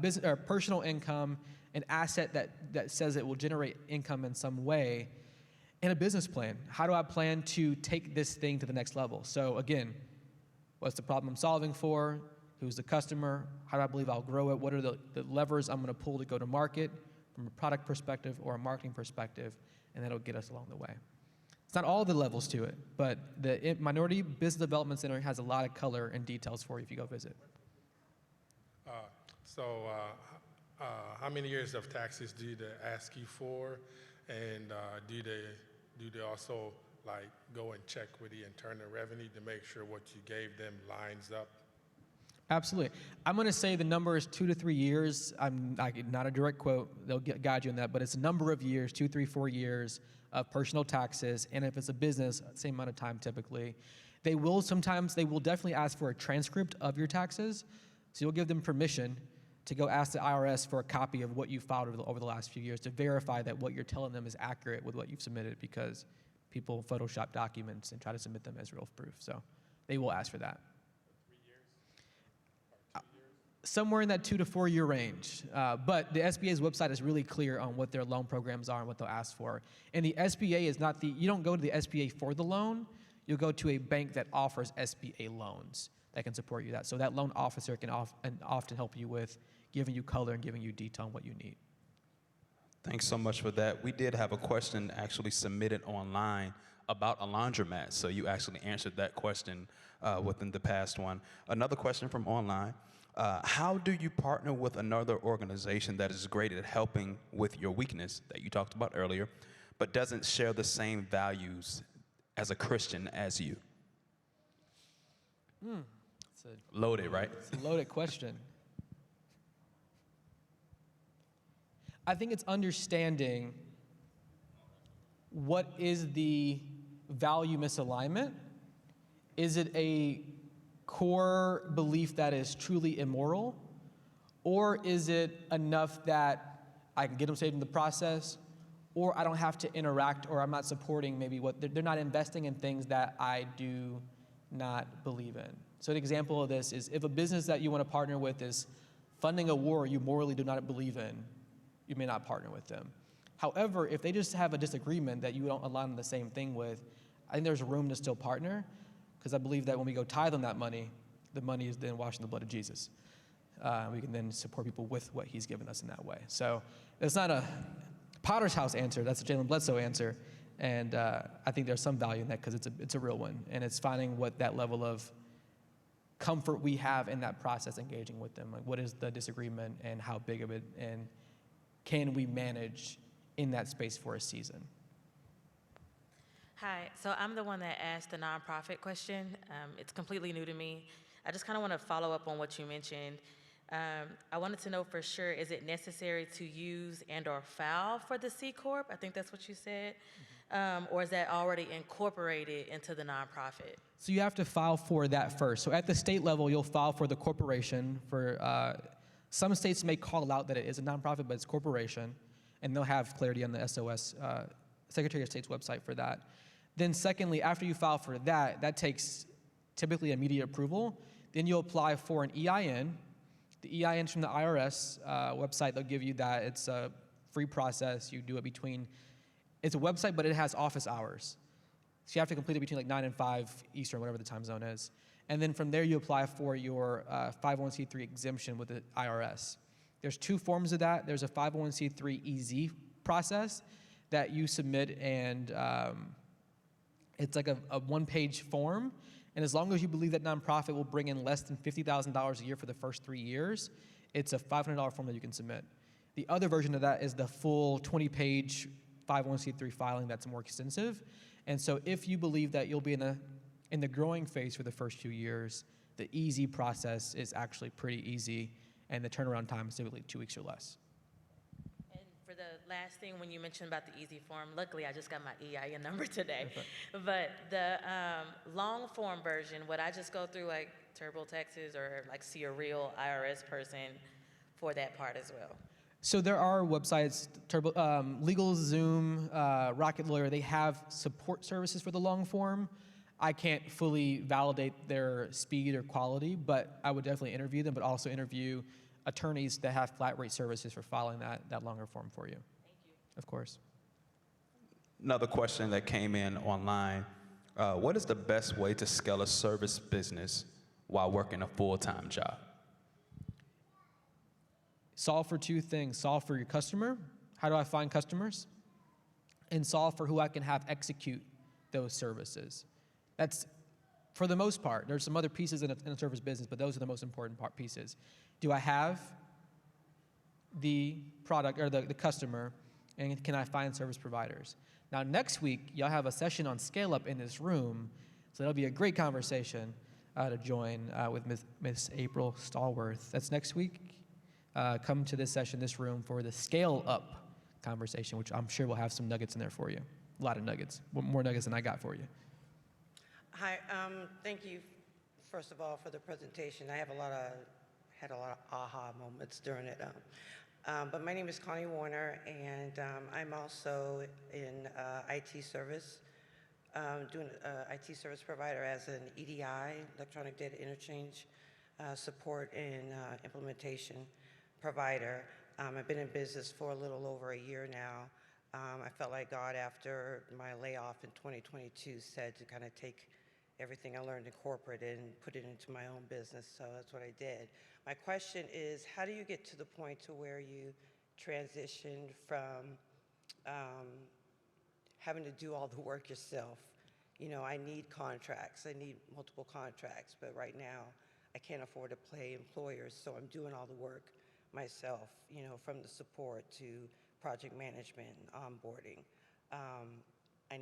S3: business or personal income, an asset that says it will generate income in some way, and a business plan. How do I plan to take this thing to the next level? So again, what's the problem I'm solving for? Who's the customer? How do I believe I'll grow it? What are the levers I'm gonna pull to go to market from a product perspective or a marketing perspective? And that'll get us along the way. It's not all the levels to it, but the Minority Business Development Center has a lot of color and details for you if you go visit.
S7: How many years of taxes do they ask you for? And do they also like go and check with the Internal Revenue to make sure what you gave them lines up?
S3: Absolutely. I'm going to say the number is 2 to 3 years. Not a direct quote. They'll guide you in that, but it's a number of years, 2, 3, 4 years of personal taxes. And if it's a business, same amount of time typically. They will definitely ask for a transcript of your taxes. So you'll give them permission to go ask the IRS for a copy of what you filed over the last few years to verify that what you're telling them is accurate with what you've submitted, because people Photoshop documents and try to submit them as real proof. So they will ask for that. Somewhere in that 2 to 4 year range. But the SBA's website is really clear on what their loan programs are and what they'll ask for. And the SBA is not you don't go to the SBA for the loan, you'll go to a bank that offers SBA loans that can support you. So that loan officer can often help you with giving you color and giving you detail on what you need.
S2: Thanks so much for that. We did have a question actually submitted online about a laundromat, so you actually answered that question within the past one. Another question from online. How do you partner with another organization that is great at helping with your weakness that you talked about earlier, but doesn't share the same values as a Christian as you?
S3: It's
S2: Loaded, right?
S3: It's a loaded question. I think it's understanding what is the value misalignment. Is it a core belief that is truly immoral? Or is it enough that I can get them saved in the process, or I don't have to interact, or I'm not supporting maybe what they're not investing in things that I do not believe in. So an example of this is if a business that you want to partner with is funding a war you morally do not believe in, you may not partner with them. However, if they just have a disagreement that you don't align on the same thing with, I think there's room to still partner, because I believe that when we go tithe on that money, the money is then washed in the blood of Jesus. We can then support people with what he's given us in that way. So it's not a Potter's house answer, that's a Jaylen Bledsoe answer. And I think there's some value in that because it's a real one. And it's finding what that level of comfort we have in that process, engaging with them. Like, what is the disagreement and how big of it, and can we manage in that space for a season?
S8: Hi, so I'm the one that asked the nonprofit question. It's completely new to me. I just kind of want to follow up on what you mentioned. I wanted to know for sure, is it necessary to use and or file for the C Corp? I think that's what you said. Or is that already incorporated into the nonprofit?
S3: So you have to file for that first. So at the state level, you'll file for the corporation. Some states may call out that it is a nonprofit, but it's corporation, and they'll have clarity on the SOS, Secretary of State's website for that. Then secondly, after you file for that, that takes typically immediate approval. Then you'll apply for an EIN. The EIN's from the IRS website. They'll give you that. It's a free process. You do it it's a website, but it has office hours. So you have to complete it between like 9 and 5 Eastern, whatever the time zone is. And then from there, you apply for your 501c3 exemption with the IRS. There's 2 forms of that. There's a 501c3 EZ process that you submit, and it's like a 1-page form. And as long as you believe that nonprofit will bring in less than $50,000 a year for the first 3 years, it's a $500 form that you can submit. The other version of that is the full 20-page 501c3 filing that's more extensive. And so if you believe that you'll be in the growing phase for the first few years, the EZ process is actually pretty easy, and the turnaround time is typically 2 weeks or less.
S8: And for the last thing, when you mentioned about the easy form, luckily I just got my EIN number today. But the long form version, would I just go through like TurboTaxes or like see a real IRS person for that part as well?
S3: So there are websites, LegalZoom, Rocket Lawyer, they have support services for the long form. I can't fully validate their speed or quality, but I would definitely interview them, but also interview attorneys that have flat rate services for filing that longer form for you.
S8: Thank you.
S3: Of course.
S2: Another question that came in online. What is the best way to scale a service business while working a full-time job?
S3: Solve for 2 things. Solve for your customer. How do I find customers? And solve for who I can have execute those services. That's, for the most part, there's some other pieces in a service business, but those are the most important pieces. Do I have the product or the customer? And can I find service providers? Now, next week, y'all have a session on scale up in this room. So that'll be a great conversation to join with Miss April Stallworth. That's next week. Come to this session, this room, for the scale up conversation, which I'm sure will have some nuggets in there for you. A lot of nuggets, more nuggets than I got for you.
S9: Hi, thank you, first of all, for the presentation. I had a lot of aha moments during it. But my name is Connie Warner, and I'm also in IT service, doing IT service provider as an EDI, electronic data interchange, support and implementation provider. I've been in business for a little over a year now. I felt like God, after my layoff in 2022, said to kind of take everything I learned in corporate and put it into my own business, so that's what I did. My question is, how do you get to the point to where you transitioned from having to do all the work yourself? You know, I need contracts, I need multiple contracts, but right now I can't afford to pay employers, so I'm doing all the work myself, you know, from the support to project management and onboarding. I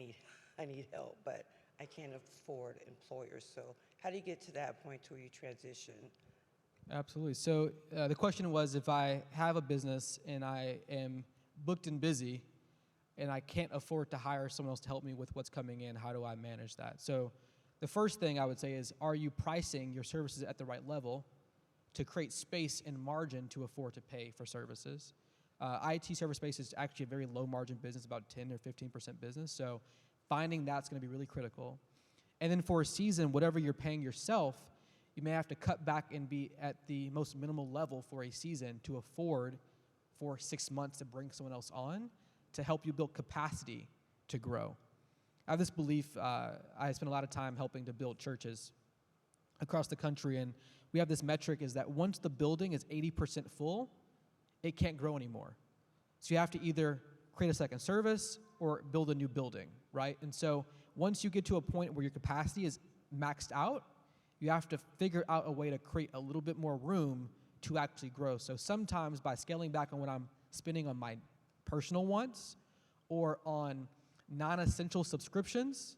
S9: need help, but I can't afford employers. So how do you get to that point to where you transition?
S3: Absolutely. So the question was, if I have a business and I am booked and busy and I can't afford to hire someone else to help me with what's coming in, how do I manage that? So the first thing I would say is, are you pricing your services at the right level to create space and margin to afford to pay for services? IT service space is actually a very low margin business, about 10 or 15% business. So finding that's going to be really critical. And then for a season, whatever you're paying yourself, you may have to cut back and be at the most minimal level for a season to afford for 6 months to bring someone else on to help you build capacity to grow. I have this belief, I spend a lot of time helping to build churches across the country, and we have this metric is that once the building is 80% full, it can't grow anymore. So you have to either create a second service or build a new building, right? And so once you get to a point where your capacity is maxed out, you have to figure out a way to create a little bit more room to actually grow. So sometimes by scaling back on what I'm spending on my personal wants or on non-essential subscriptions,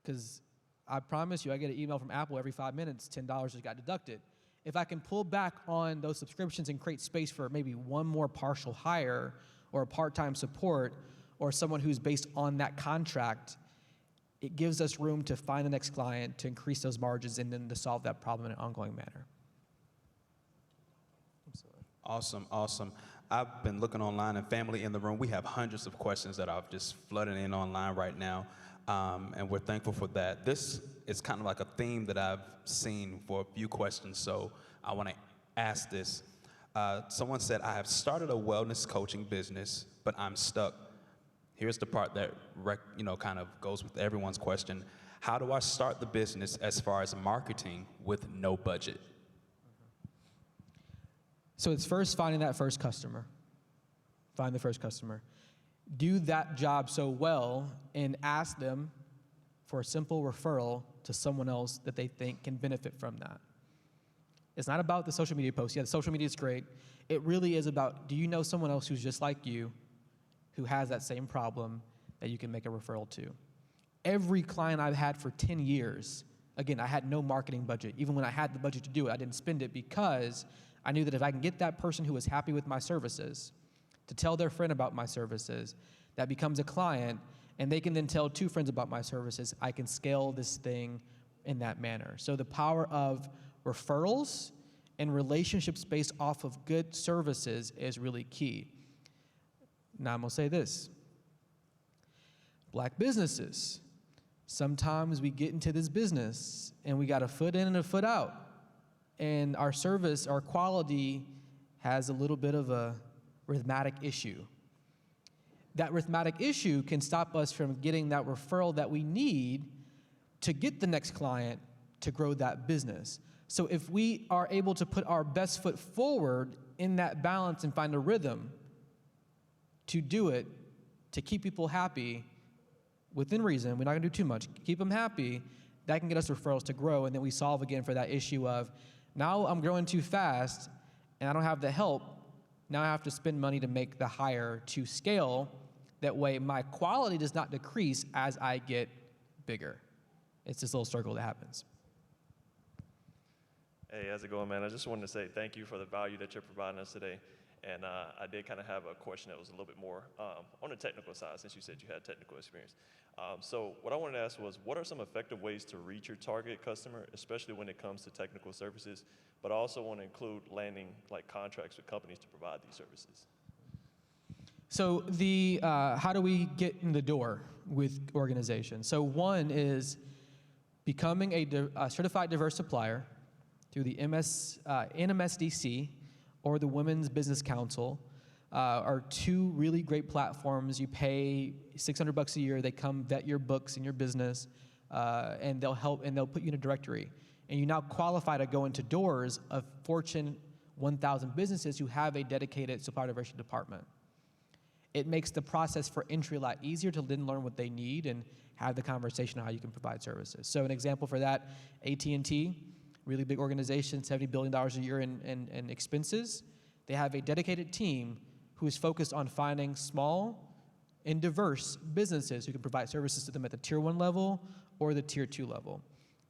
S3: because I promise you, I get an email from Apple every 5 minutes, $10 just got deducted. If I can pull back on those subscriptions and create space for maybe one more partial hire or a part-time support or someone who's based on that contract, it gives us room to find the next client, to increase those margins, and then to solve that problem in an ongoing manner.
S2: Awesome, awesome. I've been looking online, and family in the room, we have hundreds of questions that I've just flooded in online right now, and we're thankful for that. This is kind of like a theme that I've seen for a few questions, so I want to ask this. Someone said, I have started a wellness coaching business, but I'm stuck. Here's the part that kind of goes with everyone's question. How do I start the business as far as marketing with no budget?
S3: So it's first finding that first customer. Find the first customer. Do that job so well and ask them for a simple referral to someone else that they think can benefit from that. It's not about the social media posts. Yeah, the social media is great. It really is about, do you know someone else who's just like you, who has that same problem that you can make a referral to? Every client I've had for 10 years, again, I had no marketing budget. Even when I had the budget to do it, I didn't spend it because I knew that if I can get that person who is happy with my services to tell their friend about my services, that becomes a client, and they can then tell 2 friends about my services, I can scale this thing in that manner. So the power of referrals and relationships based off of good services is really key. Now I'm gonna say this. Black businesses, sometimes we get into this business and we got a foot in and a foot out. And our service, our quality has a little bit of a rhythmic issue. That rhythmic issue can stop us from getting that referral that we need to get the next client to grow that business. So if we are able to put our best foot forward in that balance and find a rhythm to do it, to keep people happy within reason, we're not gonna do too much, keep them happy, that can get us referrals to grow, and then we solve again for that issue of, now I'm growing too fast and I don't have the help Now I have to spend money to make the hire to scale. That way my quality does not decrease as I get bigger. It's this little circle that happens.
S10: Hey, how's it going, man? I just wanted to say thank you for the value that you're providing us today. And I did kind of have a question that was a little bit more on the technical side, since you said you had technical experience. So what I wanted to ask was, what are some effective ways to reach your target customer, especially when it comes to technical services, but I also want to include landing like contracts with companies to provide these services?
S3: So how do we get in the door with organizations? So one is becoming a certified diverse supplier through the NMSDC or the Women's Business Council are two really great platforms. You pay $600 a year. They come vet your books and your business, and they'll help, and they'll put you in a directory. And you now qualify to go into doors of Fortune 1,000 businesses who have a dedicated supplier diversity department. It makes the process for entry a lot easier to then learn what they need and have the conversation on how you can provide services. So an example for that, AT&T, really big organization, $70 billion a year in expenses. They have a dedicated team who is focused on finding small and diverse businesses who can provide services to them at the tier 1 level or the tier 2 level.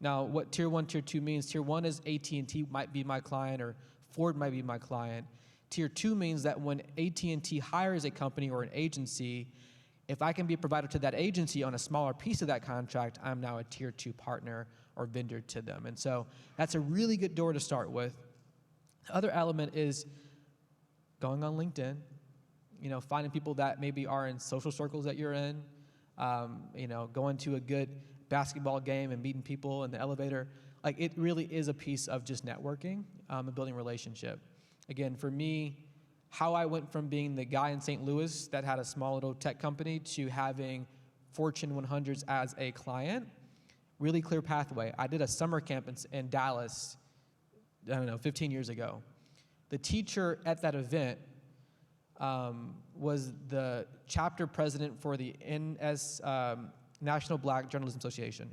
S3: Now, what tier 1, tier 2 means, tier 1 is AT&T might be my client or Ford might be my client. Tier 2 means that when AT&T hires a company or an agency, if I can be a provider to that agency on a smaller piece of that contract, I'm now a tier 2 partner or vendor to them. And so that's a really good door to start with. The other element is going on LinkedIn, finding people that maybe are in social circles that you're in, going to a good basketball game and meeting people in the elevator. Like, it really is a piece of just networking and building relationship. Again, for me, how I went from being the guy in St. Louis that had a small little tech company to having Fortune 100s as a client, really clear pathway. I did a summer camp in Dallas, 15 years ago. The teacher at that event was the chapter president for the National Black Journalism Association,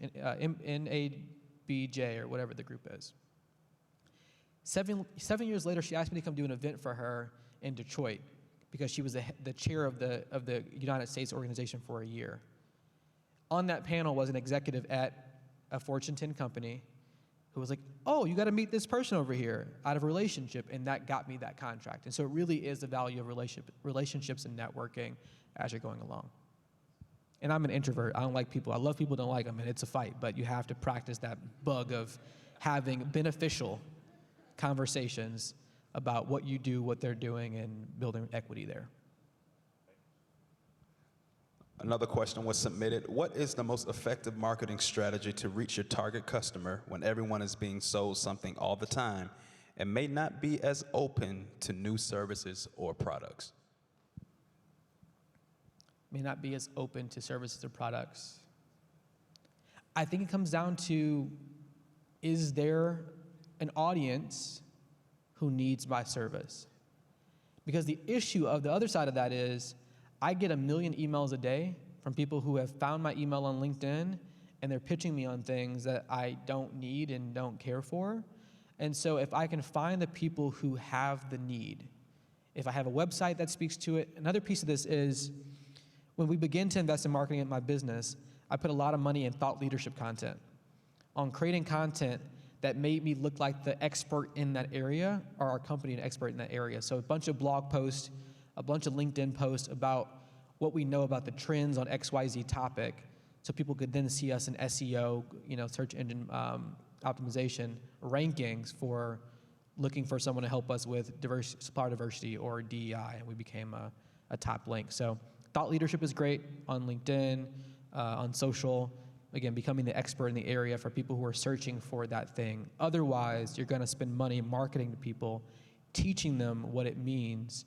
S3: NABJ or whatever the group is. 7 years later, she asked me to come do an event for her in Detroit because she was the chair of the United States organization for a year. On that panel was an executive at a Fortune 10 company who was like, oh, you got to meet this person over here out of a relationship, and that got me that contract. And so it really is the value of relationships and networking as you're going along. And I'm an introvert. I don't like people. I love people, don't like them, and it's a fight, but you have to practice that bug of having beneficial conversations about what you do, what they're doing, and building equity there.
S2: Another question was submitted. What is the most effective marketing strategy to reach your target customer when everyone is being sold something all the time and may not be as open to new services or products?
S3: May not be as open to services or products. I think it comes down to, is there an audience who needs my service? Because the issue of the other side of that is, I get 1 million emails a day from people who have found my email on LinkedIn and they're pitching me on things that I don't need and don't care for. And so if I can find the people who have the need, if I have a website that speaks to it. Another piece of this is, when we begin to invest in marketing at my business, I put a lot of money in thought leadership content, on creating content that made me look like the expert in that area, or our company an expert in that area. So a bunch of blog posts, a bunch of LinkedIn posts about what we know about the trends on XYZ topic, so people could then see us in SEO, search engine optimization rankings for looking for someone to help us with supplier diversity or DEI, and we became a top link. So thought leadership is great on LinkedIn, on social. Again, becoming the expert in the area for people who are searching for that thing. Otherwise, you're going to spend money marketing to people, teaching them what it means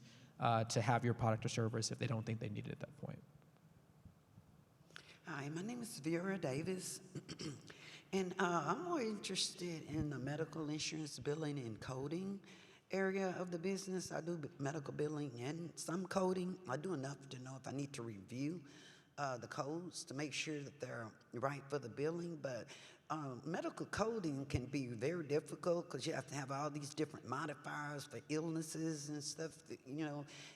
S3: to have your product or service if they don't think they need it at that point.
S11: Hi, my name is Vera Davis, and I'm more interested in the medical insurance billing and coding area of the business. I do medical billing and some coding. I do enough to know if I need to review the codes to make sure that they're right for the billing, but medical coding can be very difficult because you have to have all these different modifiers for illnesses and stuff,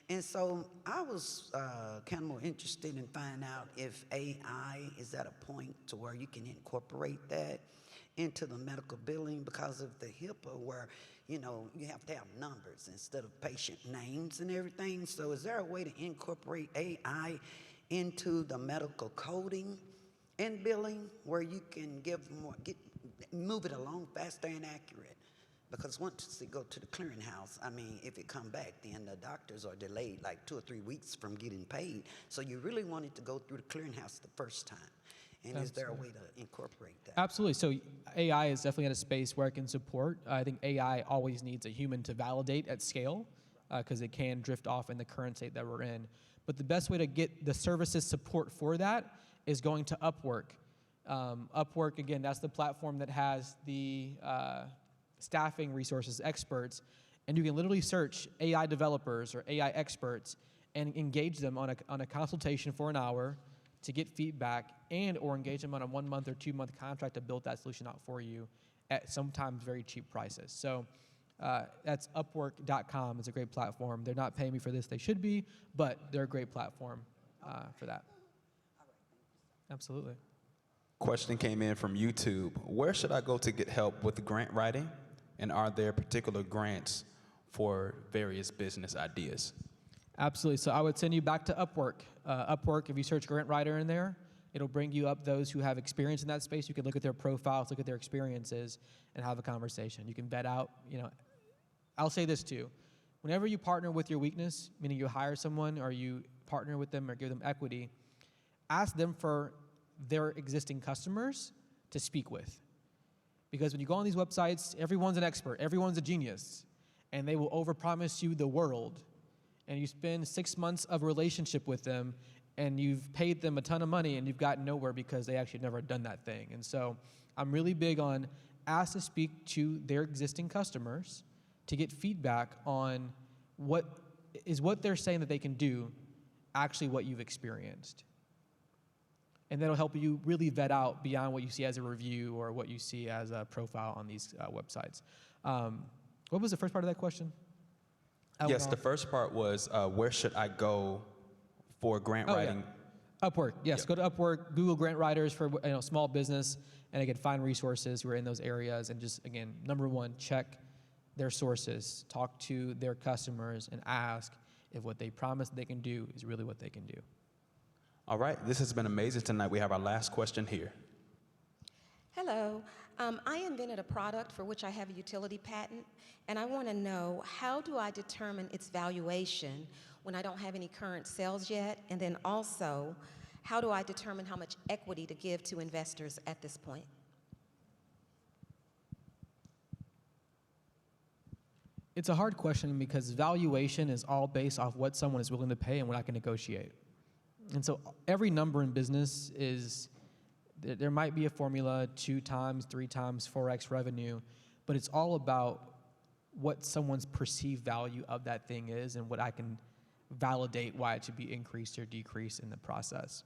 S11: And so I was kind of more interested in finding out if AI is at a point to where you can incorporate that into the medical billing because of the HIPAA where, you have to have numbers instead of patient names and everything. So is there a way to incorporate AI into the medical coding and billing where you can move it along faster and accurate? Because once it go to the clearinghouse, if it come back, then the doctors are delayed like 2 or 3 weeks from getting paid. So you really want it to go through the clearinghouse the first time. And is there a way to incorporate that?
S3: Absolutely. So AI is definitely at a space where it can support. I think AI always needs a human to validate at scale because it can drift off in the current state that we're in. But the best way to get the services support for that is going to Upwork. Upwork, again, that's the platform that has the staffing resources, experts, and you can literally search AI developers or AI experts and engage them on a consultation for an hour to get feedback and or engage them on a 1 month or 2 month contract to build that solution out for you at sometimes very cheap prices. So that's Upwork.com. It's a great platform. They're not paying me for this. They should be, but they're a great platform for that. Absolutely.
S2: Question came in from YouTube. Where should I go to get help with grant writing? And are there particular grants for various business ideas?
S3: Absolutely. So I would send you back to Upwork. Upwork, if you search grant writer in there, it'll bring you up those who have experience in that space. You can look at their profiles, look at their experiences, and have a conversation. You can vet out, I'll say this too. Whenever you partner with your weakness, meaning you hire someone or you partner with them or give them equity, ask them for their existing customers to speak with. Because when you go on these websites, everyone's an expert, everyone's a genius, and they will overpromise you the world. And you spend 6 months of relationship with them, and you've paid them a ton of money, and you've gotten nowhere because they actually never done that thing. And so I'm really big on ask to speak to their existing customers to get feedback on what they're saying that they can do actually what you've experienced. And that'll help you really vet out beyond what you see as a review or what you see as a profile on these websites. What was the first part of that question?
S2: Yes, the first part was where should I go for grant writing?
S3: Yeah. Upwork, yes. Go to Upwork, Google grant writers for small business, and again, find resources who are in those areas. And just, again, number one, check their sources. Talk to their customers and ask if what they promise they can do is really what they can do.
S2: All right, this has been amazing tonight. We have our last question here.
S12: Hello. I invented a product for which I have a utility patent, and I want to know, how do I determine its valuation when I don't have any current sales yet? And then also, how do I determine how much equity to give to investors at this point?
S3: It's a hard question because valuation is all based off what someone is willing to pay and what I can negotiate. And so every number in business there might be a formula, 2 times, 3 times, 4x revenue, but it's all about what someone's perceived value of that thing is and what I can validate why it should be increased or decreased in the process.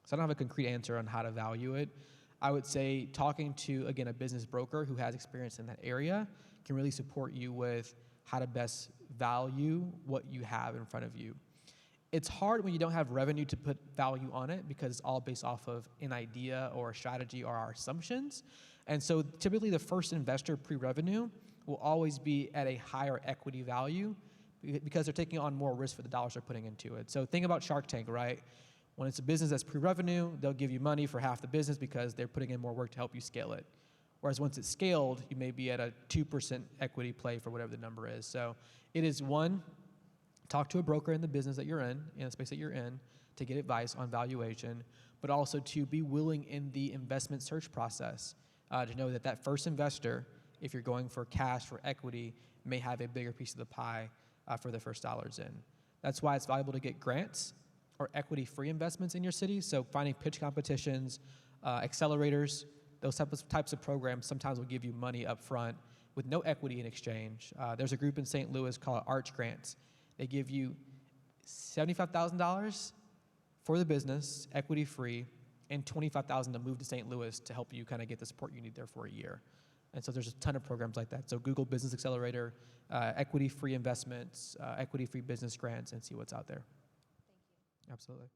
S3: So I don't have a concrete answer on how to value it. I would say talking to, again, a business broker who has experience in that area can really support you with how to best value what you have in front of you. It's hard when you don't have revenue to put value on it because it's all based off of an idea or a strategy or our assumptions. And so typically the first investor pre-revenue will always be at a higher equity value because they're taking on more risk for the dollars they're putting into it. So think about Shark Tank, right? When it's a business that's pre-revenue, they'll give you money for half the business because they're putting in more work to help you scale it. Whereas once it's scaled, you may be at a 2% equity play for whatever the number is. So it is one, talk to a broker in the business that you're in the space that you're in, to get advice on valuation, but also to be willing in the investment search process to know that that first investor, if you're going for cash, for equity, may have a bigger piece of the pie for the first dollars in. That's why it's valuable to get grants or equity-free investments in your city. So finding pitch competitions, accelerators, those types of programs sometimes will give you money up front with no equity in exchange. There's a group in St. Louis called Arch Grants. They give you $75,000 for the business, equity-free, and $25,000 to move to St. Louis to help you kind of get the support you need there for a year. And so there's a ton of programs like that. So Google Business Accelerator, equity-free investments, equity-free business grants, and see what's out there.
S12: Thank you.
S3: Absolutely.